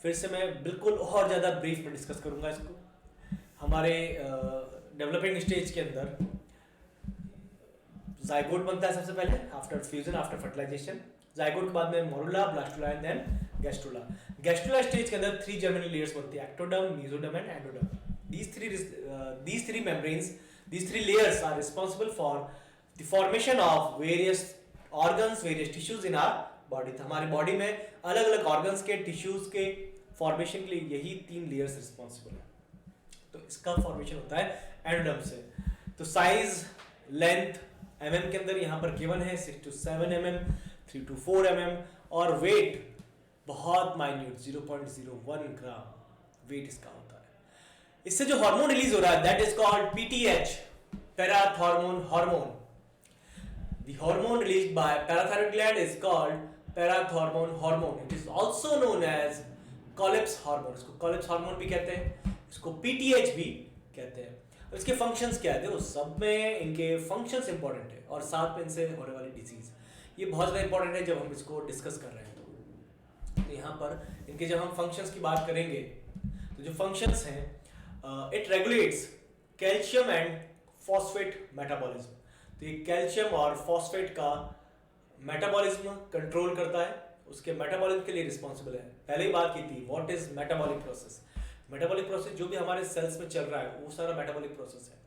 फिर से मैं बिल्कुल और ज़्यादा ब्रीफ में डिस्कस करूँगा इसको। हमारे डेवलपिंग स्टेज के अंदर जाइगोट बनता है सबसे पहले, after fusion, after fertilization. Zygote के बाद में morula, blastula and then gastrula. Gastrula stage के अंदर 3 जर्मिनल लेयर्स बनती है, ectoderm, mesoderm and endoderm. These three membranes, these 3 layers are responsible for the formation of various organs, various tissues in our body। हमारे body में अलग अलग organs के, tissues के फॉर्मेशन के लिए यही 3 लेयर्स रिस्पॉन्सिबल है। तो इसका फॉर्मेशन होता है एंडोडर्म से। तो साइज, लेंथ mm के अंदर यहाँ पर गिवन है 6 to 7 mm, 3 to 4 mm, और वेट बहुत माइन्यूट 0.01 ग्राम वेट इसका होता है। इससे जो हार्मोन रिलीज हो रहा है, that is called PTH, parathormone hormone. The hormone released by parathyroid gland is called parathormone hormone. It is also known as Colles hormone. इसको Colles hormone भी कहते हैं, इसको PTH भी कहते हैं। और इसके फंक्शंस क्या है, देखो सब में इनके फंक्शंस इंपॉर्टेंट है, और साथ में इनसे होने वाली डिजीज। ये बहुत ज़्यादा इंपॉर्टेंट है जब हम इसको डिस्कस कर रहे हैं। तो यहाँ पर इनके जब हम फंक्शंस की बात करेंगे तो जो फंक्शंस हैं, it regulates calcium and phosphate metabolism. तो ये कैल्शियम और फॉस्फेट का मेटाबॉलिज्म कंट्रोल करता है, उसके मेटाबॉलिज्म के लिए रिस्पॉन्सिबल है। पहले ही बात की थी what is metabolic process. Metabolic process जो भी हमारे सेल्स में चल रहा है वो सारा मेटाबॉलिक प्रोसेस है।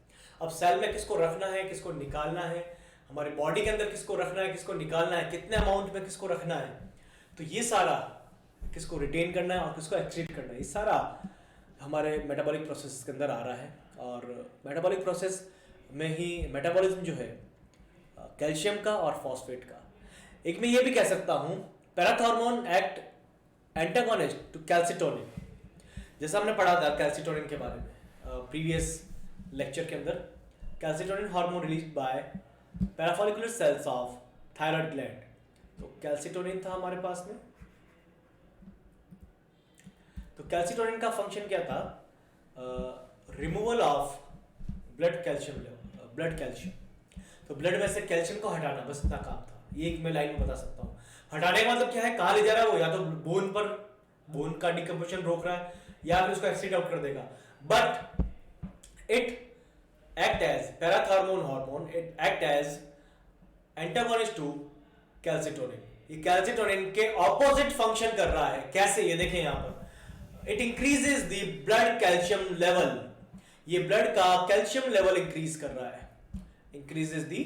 अब सेल में किसको रखना है, किसको निकालना है, हमारी बॉडी के अंदर किसको रखना है, किसको निकालना है, कितने अमाउंट में किसको रखना है, तो ये सारा किसको रिटेन करना है और किसको एक्सक्रीट करना है, ये सारा हमारे मेटाबॉलिक प्रोसेस के अंदर आ रहा है। और मेटाबॉलिक प्रोसेस में ही मेटाबॉलिज्म जो है कैल्शियम का और फॉस्फेट का। एक मैं ये भी कह सकता हूँ parathormone act antagonist to calcitonin, जैसा हमने पढ़ा था कैल्सिटोनिन के बारे में प्रीवियस लेक्चर के अंदर। Calcitonin hormone release by parafollicular cells of thyroid gland. तो कैल्सिटोनिन था हमारे पास में। तो कैल्सिटोनिन का फंक्शन क्या था, रिमूवल ऑफ ब्लड कैल्शियम। तो ब्लड में से कैल्शियम को हटाना, बस इतना काम था। ये एक मैं लाइन में बता सकता हूँ। हटाने का मतलब क्या है, कहाँ ले जा रहा है वो, या तो बोन का डिकम्पोजिशन रोक रहा है या फिर उसको एक्सीड आउट कर देगा। But it act as parathormone hormone, it act as antagonist to calcitonin. ये कैल्सिटोनिन के ऑपोजिट फंक्शन कर रहा है। कैसे, ये देखें यहाँ पर, it increases the blood calcium level. ये ब्लड का कैल्शियम लेवल इंक्रीज कर रहा है, increases the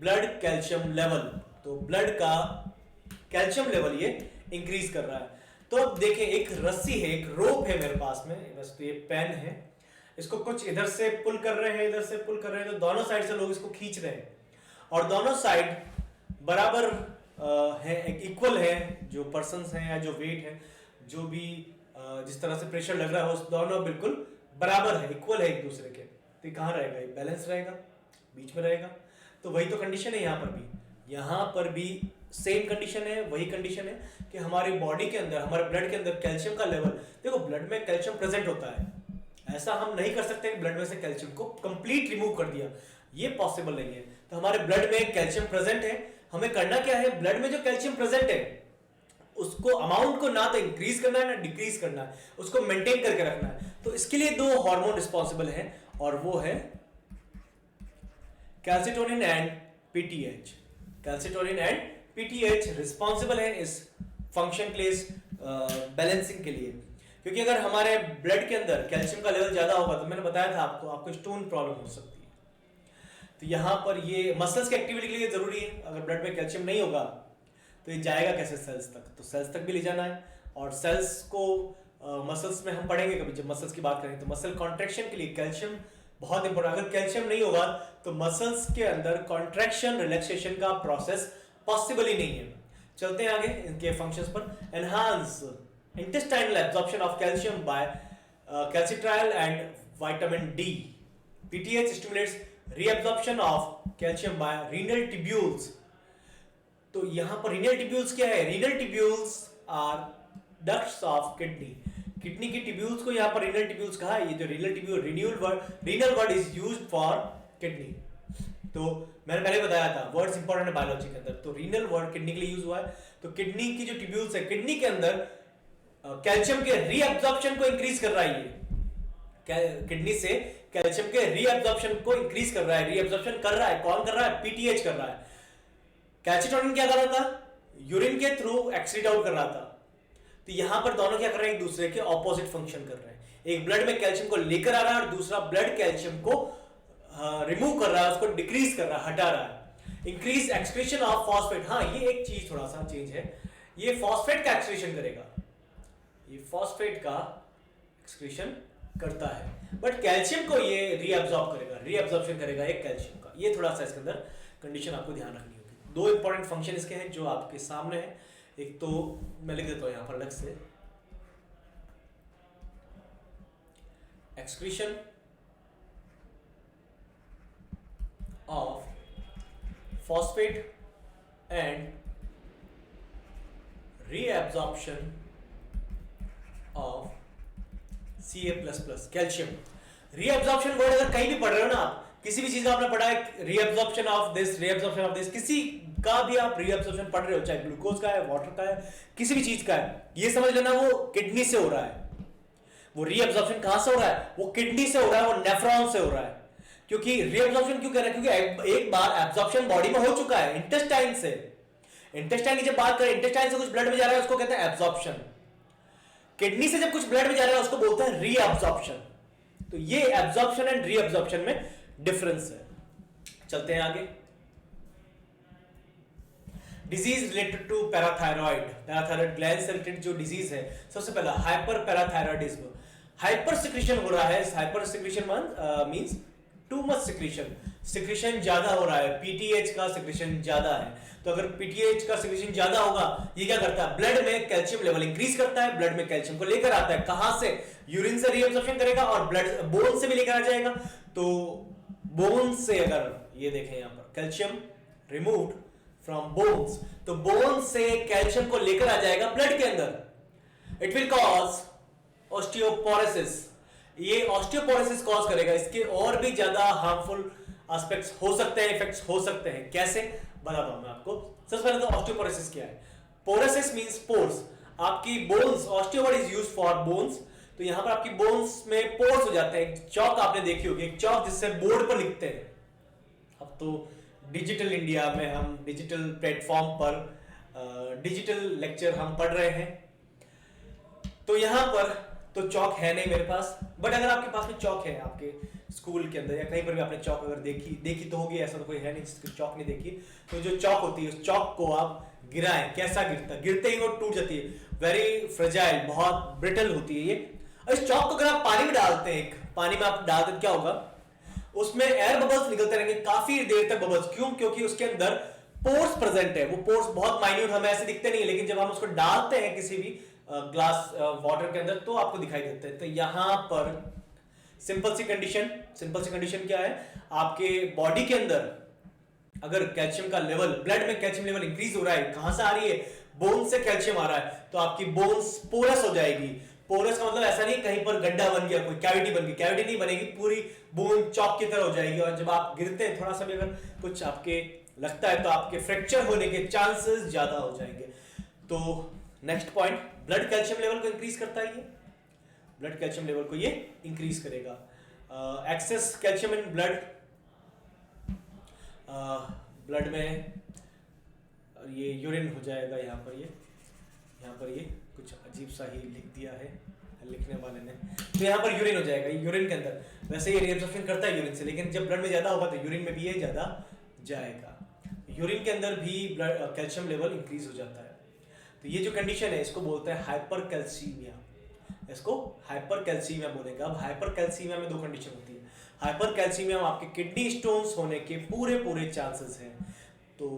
blood calcium level. तो ब्लड का कैल्शियम लेवल ये इंक्रीज कर रहा है। तो अब देखें, एक रस्सी है, एक रोप है मेरे पास में, बस तो ये पेन है, इसको कुछ इधर से पुल कर रहे हैं, इधर से पुल कर रहे हैं, तो दोनों साइड से लोग इसको खींच रहे हैं और दोनों साइड बराबर है, इक्वल है। जो पर्सन्स हैं या जो वेट है, जो भी जिस तरह से प्रेशर लग रहा है, उस दोनों बिल्कुल बराबर है, इक्वल है एक दूसरे के। तो ये कहाँ रहेगा, ये बैलेंस रहेगा, बीच में रहेगा। तो वही तो कंडीशन है यहाँ पर भी सेम कंडीशन है, वही कंडीशन है कि हमारी बॉडी के अंदर, हमारे ब्लड के अंदर कैल्शियम का लेवल, देखो ब्लड में कैल्शियम प्रेजेंट होता है, ऐसा हम नहीं कर सकते कि ब्लड में से कैल्शियम को कंप्लीट रिमूव कर दिया, ये पॉसिबल नहीं है। तो हमारे ब्लड में कैल्शियम प्रेजेंट है, हमें करना क्या है, ब्लड में जो कैल्शियम प्रेजेंट है उसको अमाउंट को ना तो इंक्रीज करना है ना डिक्रीज करना है, उसको मेंटेन करके रखना है। तो इसके लिए दो हार्मोन रिस्पॉन्सिबल हैं और वो है calcitonin and PTH. Calcitonin and PTH responsible है इस फंक्शन प्लेस बैलेंसिंग के लिए। क्योंकि अगर हमारे ब्लड के अंदर कैल्शियम का लेवल ज्यादा होगा तो मैंने बताया था आपको स्टोन प्रॉब्लम हो सकती है। तो यहाँ पर ये मसल्स की एक्टिविटी के लिए जरूरी है। अगर ब्लड में कैल्शियम नहीं होगा तो ये जाएगा कैसे सेल्स तक, तो सेल्स तक भी ले जाना है। और सेल्स को मसल्स में हम पढ़ेंगे कभी जब मसल्स की बात करेंगे, तो मसल कॉन्ट्रैक्शन के लिए कैल्शियम बहुत इंपॉर्टेंट। अगर कैल्शियम नहीं होगा तो मसल्स के अंदर कॉन्ट्रैक्शन रिलैक्सेशन का प्रोसेस पॉसिबल ही नहीं है। चलते हैं आगे इनके फंक्शंस पर। Enhance intestinal absorption of calcium by calcitriol and vitamin D. PTH stimulates reabsorption of calcium by renal tubules. तो यहाँ पर रीनल ट्यूब्यूल्स क्या है, renal tubules are ducts of kidney की ट्यूब्यूल्स को यहाँ पर रीनल ट्यूब्यूल्स कहा है। ये जो renal tubule, renal word is used for kidney. तो मैंने पहले बताया था वर्ड्स इंपॉर्टेंट है बायोलॉजी के अंदर, तो रीनल वर्ड किडनी के लिए यूज हुआ है। तो किडनी की जो ट्यूब्यूल्स है, किडनी के अंदर कैल्शियम के रीअब्जॉर्प्शन को इंक्रीज कर रहा है। ये किडनी से कैल्शियम के रीअब्जॉर्प्शन को इंक्रीज कर रहा है, रीअब्जॉर्प्शन कर रहा है। कौन कर रहा है, पीटीएच कर रहा है। कैल्सिटोनिन क्या कर रहा था, यूरिन के थ्रू एक्सीड आउट कर रहा था। तो यहां पर दोनों क्या कर रहे हैं, एक दूसरे के ऑपोजिट फंक्शन कर रहे हैं। एक ब्लड में कैल्शियम को लेकर आ रहा है और दूसरा ब्लड कैल्शियम को रिमूव कर रहा है, उसको डिक्रीज कर रहा है, हटा रहा है। Increase excretion of phosphate. हाँ, ये एक चीज थोड़ा सा चेंज है, ये फॉस्फेट का एक्सक्रीशन करेगा, ये फॉस्फेट का एक्सक्रीशन करता है, बट कैल्शियम को ये रीअब्सॉर्ब करेगा, रीअब्सॉर्प्शन करेगा एक कैल्शियम का। ये थोड़ा सा इसके अंदर कंडीशन आपको ध्यान रखनी होगी। दो इंपॉर्टेंट फंक्शन इसके हैं जो आपके सामने है। एक तो मैं लिख देता हूं यहां पर अलग से, excretion of phosphate and reabsorption of Ca++ calcium. Reabsorption word अगर कहीं भी पढ़ रहे हो ना आप, किसी भी चीज का आपने पढ़ा है, reabsorption of this, reabsorption of this, किसी का भी आप रीअब्जॉर्प्शन पढ़ रहे हो, चाहे ग्लूकोज का है, वाटर का है, किसी भी चीज का है, ये समझ लेना वो किडनी से हो रहा है। वो रीअब्जॉर्प्शन कहां से हो रहा है? वो किडनी से हो रहा है, वो नेफ्रॉन से हो रहा है। क्योंकि रीअब्जॉर्प्शन क्यों कह रहे हैं? क्योंकि एक बार एब्जॉर्प्शन बॉडी में हो चुका है इंटेस्टाइन से। इंटेस्टाइन की जब बात करें, इंटेस्टाइन से कुछ ब्लड में जा रहा है, उसको कहते हैं एब्जॉर्प्शन। किडनी से जब कुछ ब्लड में जा रहा है, उसको बोलते हैं रीअब्जॉर्प्शन। तो ये एब्जॉर्प्शन एंड रीअब्जॉर्प्शन में डिफरेंस है। चलते हैं आगे। Disease related to parathyroid, parathyroid gland से रिलेटेड जो डिजीज है, सबसे पहला हाइपर पैराथायरॉइडिज्म। हाइपर सिक्रीशन हो रहा है। Hyper secretion means too much secretion, secretion ज्यादा हो रहा है, पीटीएच का सिक्रीशन ज्यादा है। तो अगर पीटीएच का सिक्रीशन ज्यादा होगा, ये क्या करता है? ब्लड में कैल्शियम लेवल इंक्रीज करता है, ब्लड में कैल्शियम को लेकर आता है। कहां से? यूरिन से रीअब्जॉर्प्शन करेगा और ब्लड बोन से भी लेकर आ जाएगा। तो बोन से अगर ये देखें यहां पर कैल्शियम रिमूव्ड फ्रॉम बोन्स, तो बोन से कैल्शियम को लेकर आ जाएगा ब्लड के अंदर। It will cause osteoporosis. ये ऑस्टियोपोरोसिस कॉज करेगा। इसके और भी ज्यादा हार्मफुल एस्पेक्ट्स हो सकते हैं, इफेक्ट्स हो सकते हैं। कैसे बताता हूं मैं आपको। सबसे पहले तो ऑस्टियोपोरोसिस क्या है? Porosis means pores. आपकी bones, osteopore is used for bones. तो यहां पर आपकी बोन्स में पोर्स हो जाते हैं। चौक आपने देखी होगी, एक चौक जिससे बोर्ड पर लिखते हैं। अब तो डिजिटल इंडिया में हम डिजिटल प्लेटफॉर्म पर डिजिटल लेक्चर हम पढ़ रहे हैं। तो यहां पर तो चौक है नहीं मेरे पास, बट अगर आपके पास में चौक है, आपके स्कूल के अंदर या कहीं पर भी आपने चौक अगर देखी तो होगी, ऐसा तो कोई है नहीं जिसकी चौक नहीं देखी। तो जो चौक होती है, उस चौक को आप गिराएं, कैसा गिरता? गिरते ही वो टूट जाती है। वेरी फ्रेजाइल, बहुत ब्रिटल होती है ये। और इस चौक को अगर आप पानी में डालते हैं, पानी में आप डालते क्या होगा? उसमें एयर बबल्स निकलते रहेंगे काफी देर तक बबल्स। क्यों? क्योंकि उसके अंदर पोर्स प्रेजेंट है। वो पोर्स बहुत माइन्यूट, हमें ऐसे दिखते नहीं, लेकिन जब हम उसको डालते हैं किसी भी ग्लास वाटर के अंदर तो आपको दिखाई देते हैं। तो यहां पर सिंपल सी कंडीशन क्या है? आपके बॉडी के अंदर अगर कैल्शियम का लेवल, ब्लड में कैल्शियम लेवल इंक्रीज हो रहा है, कहां से आ रही है? बोन से कैल्शियम आ रहा है, तो आपकी बोन्स पोरस हो जाएगी। पोरस का मतलब ऐसा नहीं कहीं पर गड्ढा बन गया, कोई कैविटी बन गई, कैविटी नहीं बनेगी, पूरी बोन चौक की तरह हो जाएगी। और जब आप गिरते हैं, थोड़ा सा भी अगर कुछ आपके लगता है, तो आपके फ्रैक्चर होने के चांसेस ज्यादा हो जाएंगे। तो next point, blood calcium level को इंक्रीज करता है। ये ब्लड कैल्शियम लेवल को ये इंक्रीज करेगा। Excess calcium in blood, blood में ये यूरिन हो जाएगा। यहाँ पर ये कुछ अजीब सा ही लिख दिया है लिखने वाले ने। तो यहाँ पर यूरिन हो जाएगा, यूरिन के अंदर। वैसे ये रीअब्जॉर्प्शन करता है यूरिन से, लेकिन जब ब्लड में ज्यादा होगा तो यूरिन में भी ये ज्यादा जाएगा। यूरिन के अंदर भी ब्लड कैल्शियम लेवल इंक्रीज हो जाता है। तो ये जो कंडीशन है, इसको बोलते हैं हाइपरकैल्सीमिया। इसको हाइपरकैल्सीमिया बोलेगा। अब हाइपरकैल्सीमिया में दो कंडीशन होती है। हाइपरकैल्सीमिया में आपके किडनी स्टोन्स होने के पूरे चांसेस हैं। तो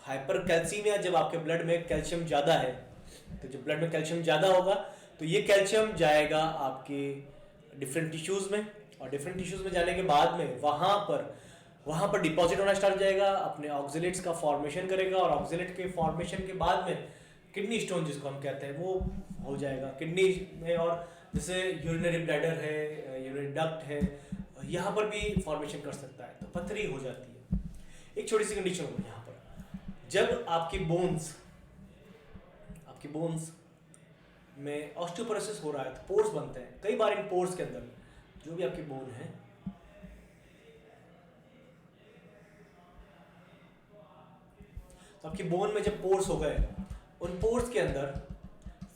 हाइपरकैल्सीमिया जब आपके ब्लड में कैल्शियम ज्यादा है, तो जब ब्लड में कैल्शियम ज्यादा होगा तो ये कैल्शियम जाएगा आपके डिफरेंट टिश्यूज में, और डिफरेंट टिश्यूज में जाने के बाद में वहां पर डिपॉजिट होना स्टार्ट हो जाएगा, अपने ऑक्सीलेट्स का फॉर्मेशन करेगा, और ऑक्सीलेट के फॉर्मेशन के बाद में किडनी स्टोन जिसको हम कहते हैं वो हो जाएगा किडनी में। और जैसे यूरिनरी ब्लैडर है, यूरिनरी डक्ट है, यहाँ पर भी फॉर्मेशन कर सकता है, तो पथरी हो जाती है। एक छोटी सी कंडीशन होगी यहाँ पर, जब आपकी बोन्स में ऑस्टियोपोरोसिस हो रहा है तो पोर्स बनते हैं। कई बार इन पोर्स के अंदर जो भी आपकी बोन है, तो आपकी बोन में जब पोर्स हो गए, उन पोर्स के अंदर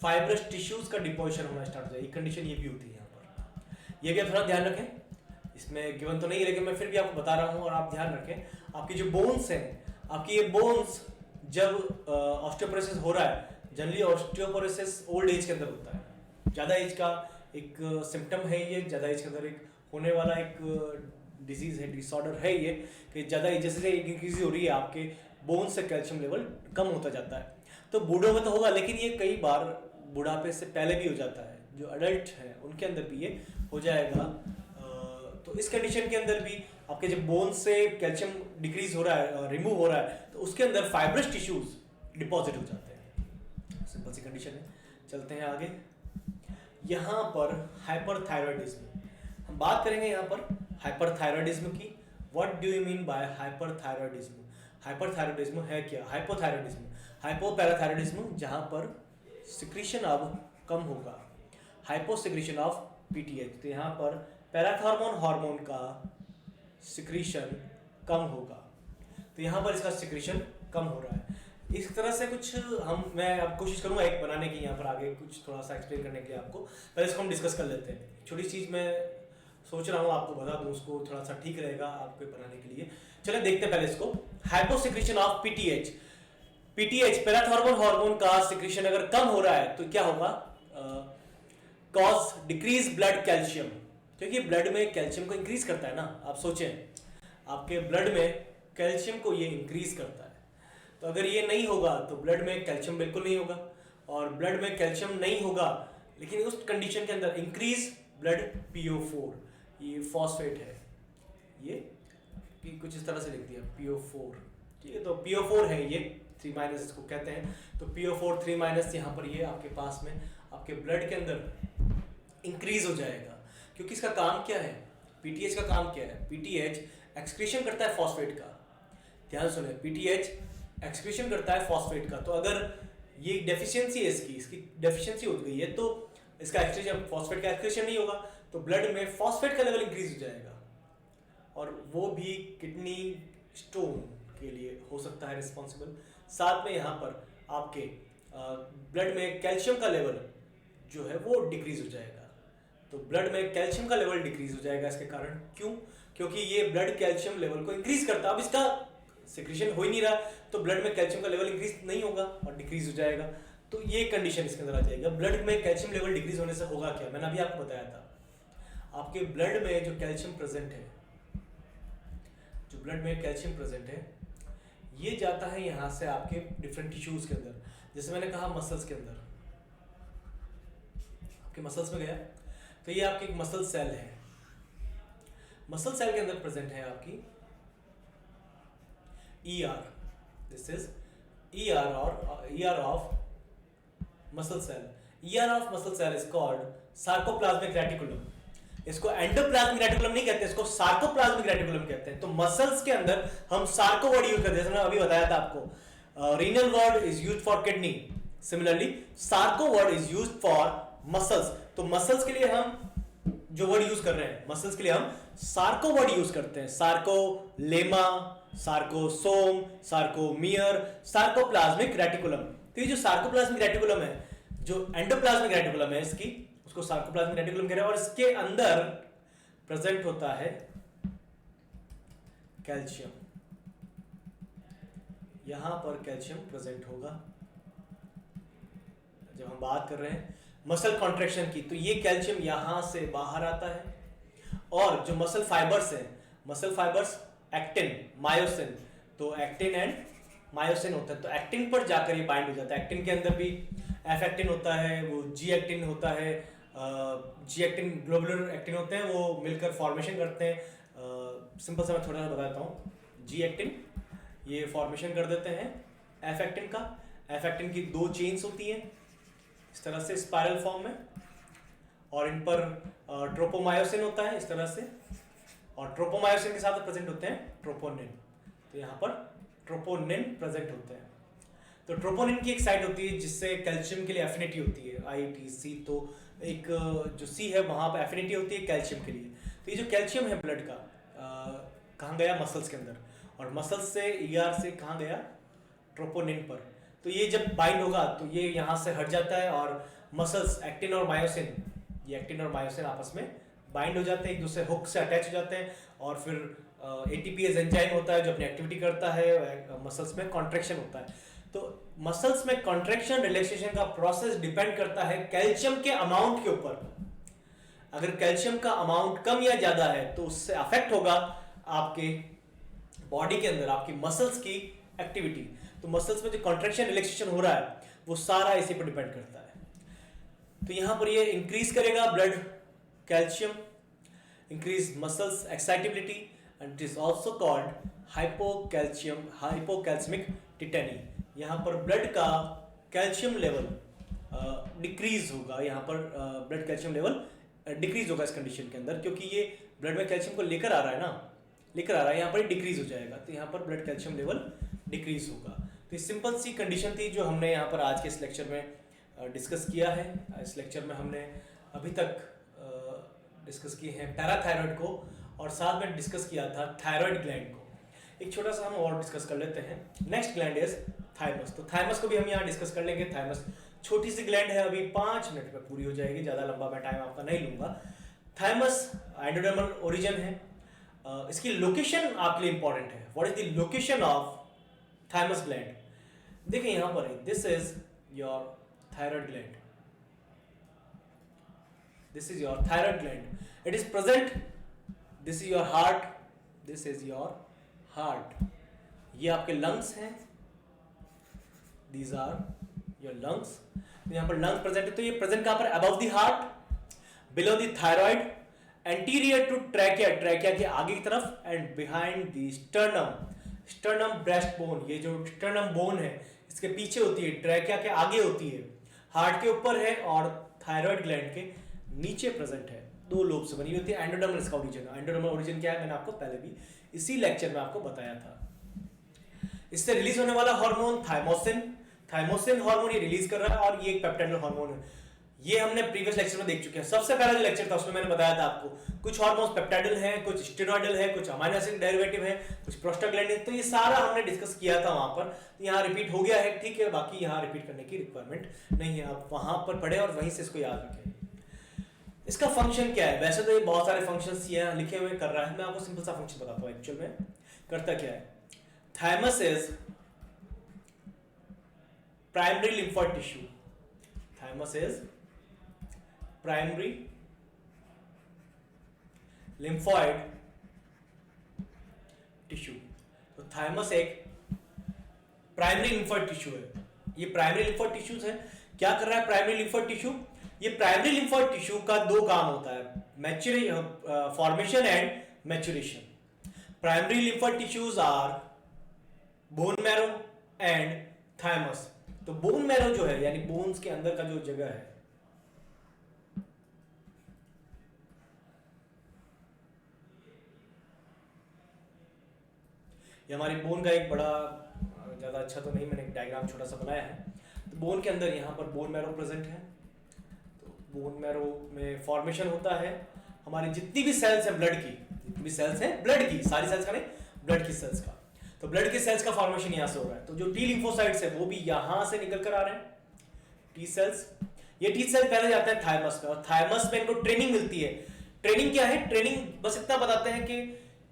फाइब्रस टिश्यूज का डिपोजिशन होना स्टार्ट हो जाए। एक कंडीशन ये भी होती है यहाँ पर। ये भी आप थोड़ा ध्यान रखें, इसमें गिवन तो नहीं है लेकिन मैं फिर भी आपको बता रहा हूँ, और आप ध्यान रखें। आपकी जो बोन्स हैं, आपकी ये बोन्स जब ऑस्टियोपोरोसिस हो रहा है, जनरली ऑस्टियोपोरोसिस ओल्ड एज के अंदर होता है। ज़्यादा एज का एक सिम्टम है ये, ज़्यादा एज के अंदर एक होने वाला एक डिजीज है, डिसऑर्डर है ये, कि ज़्यादा एज जैसे इंक्रीज हो रही है, आपके बोन से कैल्शियम लेवल कम होता जाता है। तो बूढ़ों में तो होगा, लेकिन ये कई बार बुढ़ापे से पहले भी हो जाता है। जो अडल्ट है उनके अंदर भी ये हो जाएगा। तो इस कंडीशन के अंदर भी आपके जब बोन से कैल्शियम डिक्रीज हो रहा है, रिमूव हो रहा है, तो उसके अंदर फाइब्रस टिश्यूज डिपॉजिट हो जाते हैं। सिंपल सी कंडीशन है। चलते हैं आगे। यहाँ पर हाइपरथायरॉयडिज्म हम बात करेंगे। यहाँ पर हाइपरथायरॉयडिज्म की, what do you mean by hyperthyroidism? Hyperthyroidism है क्या? हाइपोथायरॉयडिज्म, हाइपोपैराथायरॉयडिज्म जहाँ पर सिक्रीशन अब कम होगा, हाइपो सिक्रीशन ऑफ पीटीएच, तो यहाँ पर पैराथॉर्मोन हार्मोन का सिक्रीशन कम होगा, तो यहाँ पर इसका सिक्रीशन कम हो रहा है। इस तरह से कुछ मैं अब कोशिश करूँगा एक बनाने की, यहाँ पर आगे कुछ थोड़ा सा एक्सप्लेन करने के लिए आपको, पहले इसको हम डिस्कस कर लेते हैं। छोटी चीज़ मैं सोच रहा हूँ आपको बता दूँ, उसको थोड़ा सा ठीक रहेगा आपको बनाने के लिए। चलिए देखते हैं पहले इसको। Hyposecretion of PTH, PTH parathormone hormone का सिक्रीशन अगर कम हो रहा है तो क्या होगा? कॉज डिक्रीज ब्लड कैल्शियम, क्योंकि ब्लड में कैल्शियम को इंक्रीज करता है ना। आप सोचें आपके ब्लड में कैल्शियम को ये इंक्रीज करता है, तो अगर ये नहीं होगा तो ब्लड में कैल्शियम बिल्कुल नहीं होगा, और ब्लड में कैल्शियम नहीं होगा लेकिन उस कंडीशन के अंदर इंक्रीज ब्लड PO4, ये फॉस्फेट है, ये कुछ इस तरह से लिख दिया PO4, ठीक है। तो PO4 है ये 3- इसको कहते हैं, तो PO4 3- यहाँ पर ये आपके पास में आपके ब्लड के अंदर इंक्रीज हो जाएगा, क्योंकि इसका काम क्या है? पीटीएच का काम क्या है? पीटीएच एक्सक्रीशन करता है फॉस्फेट का, ध्यान सुने, पीटीएच एक्सक्रीशन करता है फॉस्फेट का। तो अगर ये डेफिशिएंसी है इसकी डेफिशिएंसी हो गई है तो इसका एक्सक्रीशन, फॉस्फेट का एक्सक्रीशन नहीं होगा तो ब्लड में फॉस्फेट का लेवल इंक्रीज हो जाएगा, और वो भी किडनी स्टोन के लिए हो सकता है रिस्पॉन्सिबल। साथ में यहाँ पर आपके ब्लड में कैल्शियम का लेवल जो है वो डिक्रीज हो जाएगा, तो ब्लड में कैल्शियम का लेवल डिक्रीज हो जाएगा इसके कारण। क्यों? क्योंकि ये ब्लड कैल्शियम लेवल को इंक्रीज करता है, अब इसका सिक्रीशन हो ही नहीं रहा तो ब्लड में कैल्शियम का लेवल इंक्रीज नहीं होगा और डिक्रीज हो जाएगा, तो ये कंडीशन इसके अंदर आ जाएगा। ब्लड में कैल्शियम लेवल डिक्रीज होने से होगा क्या? मैंने अभी आपको बताया था, आपके ब्लड में जो कैल्शियम प्रेजेंट है, जो ब्लड में कैल्शियम प्रेजेंट है, ये जाता है यहाँ से आपके डिफरेंट टिश्यूज के अंदर। जैसे मैंने कहा मसल्स के अंदर, आपके मसल्स में गया तो ये आपकी एक मसल सेल है, मसल सेल के अंदर प्रेजेंट है आपकी ER, दिस इज ER और ER of muscle cell, ER of muscle cell is called sarcoplasmic reticulum. इसको एंडोप्लाज्मिक रेटिकुलम नहीं कहते, इसको सार्कोप्लाज्मिक रेटिकुलम कहते हैं। तो मसल्स के अंदर हम सार्को वर्ड यूज करते हैं, जैसे मैंने अभी बताया था आपको, renal word is used for kidney, similarly Sarco word is used for muscles. तो मसल्स के लिए हम जो वर्ड यूज कर रहे हैं, मसल्स के लिए हम सार्को वर्ड यूज करते हैं, सार्कोलेमा, सार्कोसोम, सार्कोमियर, सार्कोप्लाज्मिक रेटिकुलम। तो ये जो सार्कोप्लाज्मिक रेटिकुलम है, जो एंडोप्लाज्मिक रेटिकुलम है इसकी, उसको सार्कोप्लाज्मिक रेटिकुलम कह रहे हैं, और इसके अंदर प्रेजेंट होता है कैल्शियम, यहां पर कैल्शियम प्रेजेंट होगा। जब हम बात कर रहे हैं मसल कॉन्ट्रैक्शन की, तो ये कैल्शियम यहां से बाहर आता है, और जो मसल फाइबर्स हैं, मसल फाइबर्स एक्टिन, मायोसिन, तो एक्टिन एंड मायोसिन होता है, तो एक्टिन पर जाकर ये बाइंड हो जाता है। एक्टिन के अंदर भी एफ एक्टिन होता है, वो जी एक्टिन होता है, जी एक्टिन, ग्लोबुलर एक्टिन होते हैं, वो मिलकर फॉर्मेशन करते हैं। सिंपल सा मैं थोड़ा सा बताता हूँ, जी एक्टिन ये फॉर्मेशन कर देते हैं एफ एक्टिन का। एफ एक्टिन की 2 चेन्स होती हैं इस तरह से स्पाइरल फॉर्म में, और इन पर ट्रोपोमायोसिन होता है इस तरह से, और ट्रोपोमायोसिन के साथ प्रेजेंट होते हैं ट्रोपोनिन, तो यहाँ पर ट्रोपोनिन प्रेजेंट होते हैं। तो ट्रोपोनिन की एक साइट होती है जिससे कैल्शियम के लिए एफिनिटी होती है, ITC, तो एक जो C है वहाँ पर एफिनिटी होती है कैल्शियम के लिए। तो ये जो कैल्शियम है ब्लड का कहाँ गया? मसल्स के अंदर, और मसल्स से ER से कहाँ गया? ट्रोपोनिन पर। तो ये जब बाइंड होगा तो ये यहाँ से हट जाता है, और मसल्स एक्टिन और मायोसिन, ये एक्टिन और मायोसिन आपस में बाइंड हो जाते हैं, एक दूसरे हुक से अटैच हो जाते हैं, और फिर ATPase एंजाइम होता है जो अपनी एक्टिविटी करता है, मसल्स में कॉन्ट्रैक्शन होता है। तो मसल्स में कॉन्ट्रैक्शन रिलैक्सेशन का प्रोसेस डिपेंड करता है कैल्शियम के अमाउंट के ऊपर। अगर कैल्शियम का अमाउंट कम या ज्यादा है तो उससे अफेक्ट होगा आपके बॉडी के अंदर आपकी मसल्स की एक्टिविटी। तो मसल्स में जो कॉन्ट्रैक्शन रिलैक्सेशन हो रहा है वो सारा इसी पर डिपेंड करता है। तो यहाँ पर ये इंक्रीज करेगा blood calcium, increase muscles excitability, and it is also called hypocalcium, hypocalcemic tetany. यहाँ पर ब्लड का कैल्शियम लेवल डिक्रीज होगा, यहाँ पर ब्लड कैल्शियम लेवल डिक्रीज होगा इस कंडीशन के अंदर, क्योंकि ये ब्लड में कैल्शियम को लेकर आ रहा है ना, लेकर आ रहा है, यहाँ पर डिक्रीज हो जाएगा, तो यहाँ पर ब्लड कैल्शियम लेवल डिक्रीज होगा। तो ये सिंपल सी कंडीशन थी जो हमने यहाँ पर आज के इस लेक्चर में डिस्कस किया है। इस लेक्चर में हमने अभी तक डिस्कस किए हैं पैराथायरॉयड को और साथ में डिस्कस किया था थायराइड ग्लैंड को। एक छोटा सा हम और डिस्कस कर लेते हैं। Next gland is thymus. तो थाइमस को भी हम यहाँ डिस्कस कर लेंगे। थाइमस छोटी सी ग्लैंड है, अभी 5 मिनट में पूरी हो जाएगी, ज़्यादा लंबा मैं टाइम आपका नहीं लूंगा। थाइमस एंडोडर्मल ओरिजिन है। इसकी लोकेशन आपके लिए इंपॉर्टेंट है। What is the location of thymus gland? देखिए यहाँ पर this is your thyroid gland, this is your thyroid gland, it is present, this is your heart, this is your heart, ये आपके लंग्स हैं, these are your lungs. यहाँ पर lungs present है, तो ये प्रेजेंट कहाँ पर? Above the heart, below the thyroid, anterior to trachea, trachea के आगे की तरफ, and behind the sternum, sternum breast bone, ये जो स्टर्नम बोन है इसके पीछे होती है, ट्रैकिया के आगे होती है, हार्ट के ऊपर है और थायराइड ग्लैंड के नीचे प्रेजेंट है। 2 लोब से बनी होती है। एंडोडर्मल इसका ओरिजिन है। एंडोडर्मल ओरिजिन क्या है मैंने आपको पहले भी इसी लेक्चर में आपको बताया था। इससे रिलीज होने वाला हार्मोन थाइमोसिन, थाइमोसिन हार्मोन ये रिलीज कर रहा है और ये एक पेप्टाइडल हार्मोन है। ये हमने प्रीवियस लेक्चर में देख चुके हैं। सबसे पहला जो लेक्चर था उसमें मैंने बताया था आपको कुछ हार्मोन्स पेप्टाइडल हैं, कुछ स्टेरॉइडल है, कुछ अमीनो एसिड डेरिवेटिव है, कुछ प्रोस्टाग्लैंडिन, तो ये सारा हमने डिस्कस किया था वहां पर। यहाँ रिपीट हो गया है, ठीक है, बाकी यहाँ रिपीट करने की रिक्वायरमेंट नहीं है। आप वहां पर पढ़े और वहीं से इसको याद रखें। इसका फंक्शन क्या है? वैसे तो ये बहुत सारे फंक्शंस यहाँ लिखे हुए कर रहा है, मैं आपको सिंपल सा फंक्शन बताता हूँ एक्चुअल में करता क्या है। Thymus is primary lymphoid tissue, thymus is primary lymphoid tissue. तो थाइमस एक प्राइमरी लिम्फोइड टिश्यू है। ये प्राइमरी लिम्फोइड टिश्यूज है। क्या कर रहा है प्राइमरी लिम्फोइड टिश्यू? ये प्राइमरी लिम्फोइड टिश्यू का 2 काम होता है, formation and maturation. Primary lymphoid tissues are bone marrow and thymus. तो बोन मैरो जो है यानी बोन्स के अंदर का जो जगह है, ये हमारी बोन का एक बड़ा, ज्यादा अच्छा तो नहीं, मैंने एक डायग्राम छोटा सा बनाया है। तो बोन के अंदर यहाँ पर बोन मैरो प्रेजेंट है। तो बोन मैरो में फॉर्मेशन होता है हमारी जितनी भी सेल्स है ब्लड की, जितनी भी सेल्स है ब्लड की, सारी सेल्स का नहीं, ब्लड की सेल्स का। तो ब्लड के सेल्स का फॉर्मेशन यहाँ से हो रहा है। तो जो टी लिम्फोसाइट्स है वो भी यहाँ से निकल कर आ रहे हैं, टी सेल्स। ये टी सेल पहले जाते हैं थाइमस में और थाइमस में इनको ट्रेनिंग मिलती है। ट्रेनिंग क्या है? ट्रेनिंग बस इतना बताते हैं कि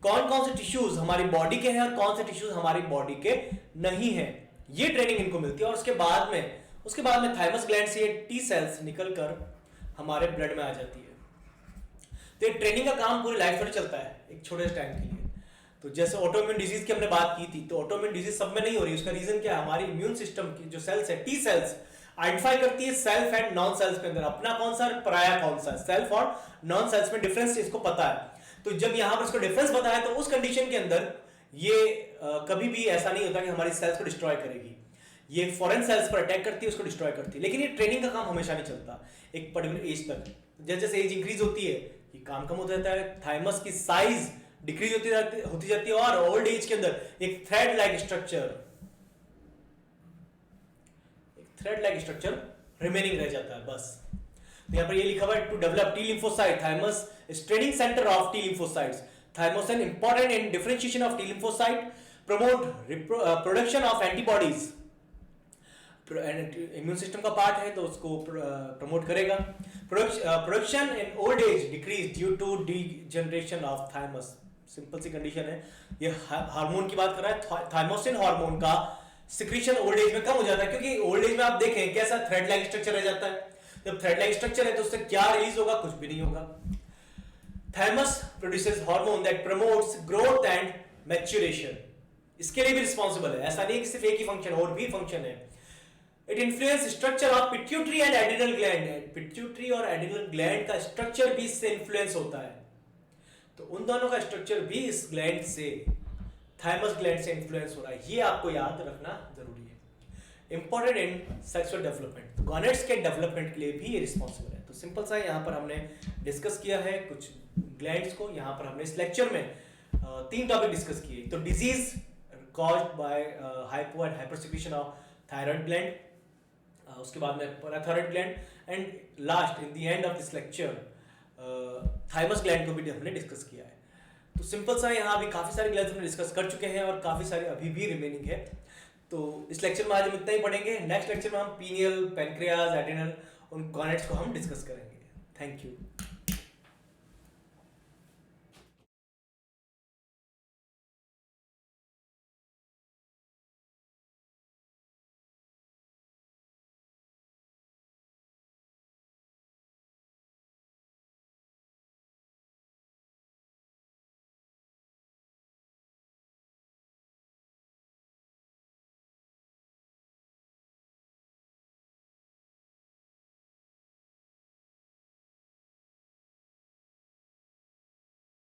कौन कौन से टिश्यूज हमारी बॉडी के हैं और कौन से टिश्यूज हमारी बॉडी के नहीं हैं, ये ट्रेनिंग इनको मिलती है। और उसके बाद में थाइमस ग्लैंड से ये टी सेल्स निकलकर हमारे ब्लड में आ जाती है। तो ये ट्रेनिंग का काम पूरी लाइफ भर चलता है, एक छोटे से टाइम के लिए। तो जैसे ऑटोइम्यून डिजीज की हमने बात की थी, तो ऑटोइम्यून डिजीज सब में नहीं हो रही। उसका रीजन क्या है? हमारी इम्यून सिस्टम की जो सेल्स है, टी सेल्स, आइडेंटिफाई करती है सेल्फ एंड नॉन सेल्स के अंदर अपना कौन सा पराया कौन सा, सेल्फ और नॉन सेल्स में डिफरेंस इसको पता है। तो जब यहां पर इसको डिफरेंस पता है तो उस कंडीशन के अंदर ये कभी भी ऐसा नहीं होता कि हमारी सेल्स को डिस्ट्रॉय करेगी। ये फॉरेन सेल्स पर अटैक करती है, उसको डिस्ट्रॉय करती है। लेकिन ये ट्रेनिंग का काम हमेशा नहीं चलता, एक पर्टिकुलर एज तक। जैसे जैसे एज इंक्रीज होती है ये काम कम होता जाता है, थाइमस की साइज डिक्रीज होती जाती है और ओल्ड एज के अंदर एक थ्रेड लाइक स्ट्रक्चर रिमेनिंग रह जाता है बस। तो यहाँ पर ये लिखा हुआ है to develop T lymphocyte, thymus is training centre of T lymphocytes, thymosin important in differentiation of T lymphocyte, promote production of antibodies, immune system का पार्ट है तो उसको प्रमोट करेगा। Production in old age decrease due to degeneration of thymus. Simple सी condition है। ये hormone की बात कर रहा है, थाइमोसिन हार्मोन का सिक्रीशन ओल्ड एज में कम हो जाता है, क्योंकि ओल्ड एज में आप देखें कैसा थ्रेड लाइक स्ट्रक्चर रह जाता है। जब थ्रेड लाइक स्ट्रक्चर है तो उससे क्या रिलीज होगा? कुछ भी नहीं होगा। Thymus produces hormone that promotes growth and maturation, इसके लिए भी रिस्पांसिबल है। ऐसा नहीं कि सिर्फ एक ही फंक्शन, और भी फंक्शन है। It influence structure of pituitary and adrenal gland, pituitary और एड्रिनल ग्लैंड का स्ट्रक्चर भी इससे इन्फ्लुएंस होता है। तो उन दोनों का स्ट्रक्चर भी इस ग्लैंड से, थाइमस ग्लैंड से इन्फ्लुएंस हो रहा है। ये आपको याद रखना जरूरी है। इंपॉर्टेंट इन सेक्सुअल डेवलपमेंट, गॉनेट्स के डेवलपमेंट के लिए भी ये रिस्पॉन्सिबल है। तो सिंपल सा यहाँ पर हमने डिस्कस किया है कुछ ग्लैंड्स को। यहाँ पर हमने इस लेक्चर में 3 टॉपिक डिस्कस किए। तो disease, caused by hypo and hypersecretion of thyroid gland. उसके बाद में parathyroid gland and last in the end of this lecture thymus gland को भी हमने डिस्कस किया है. तो सिंपल सा यहाँ अभी काफ़ी सारे ग्लैंड्स हमने डिस्कस कर चुके हैं और काफ़ी सारे अभी भी रिमेनिंग है. तो इस लेक्चर में आज हम इतना ही पढ़ेंगे. नेक्स्ट लेक्चर में हम पीनियल, पैनक्रियाज, एड्रिनल, उन गॉनेड्स को हम डिस्कस करेंगे. Thank you.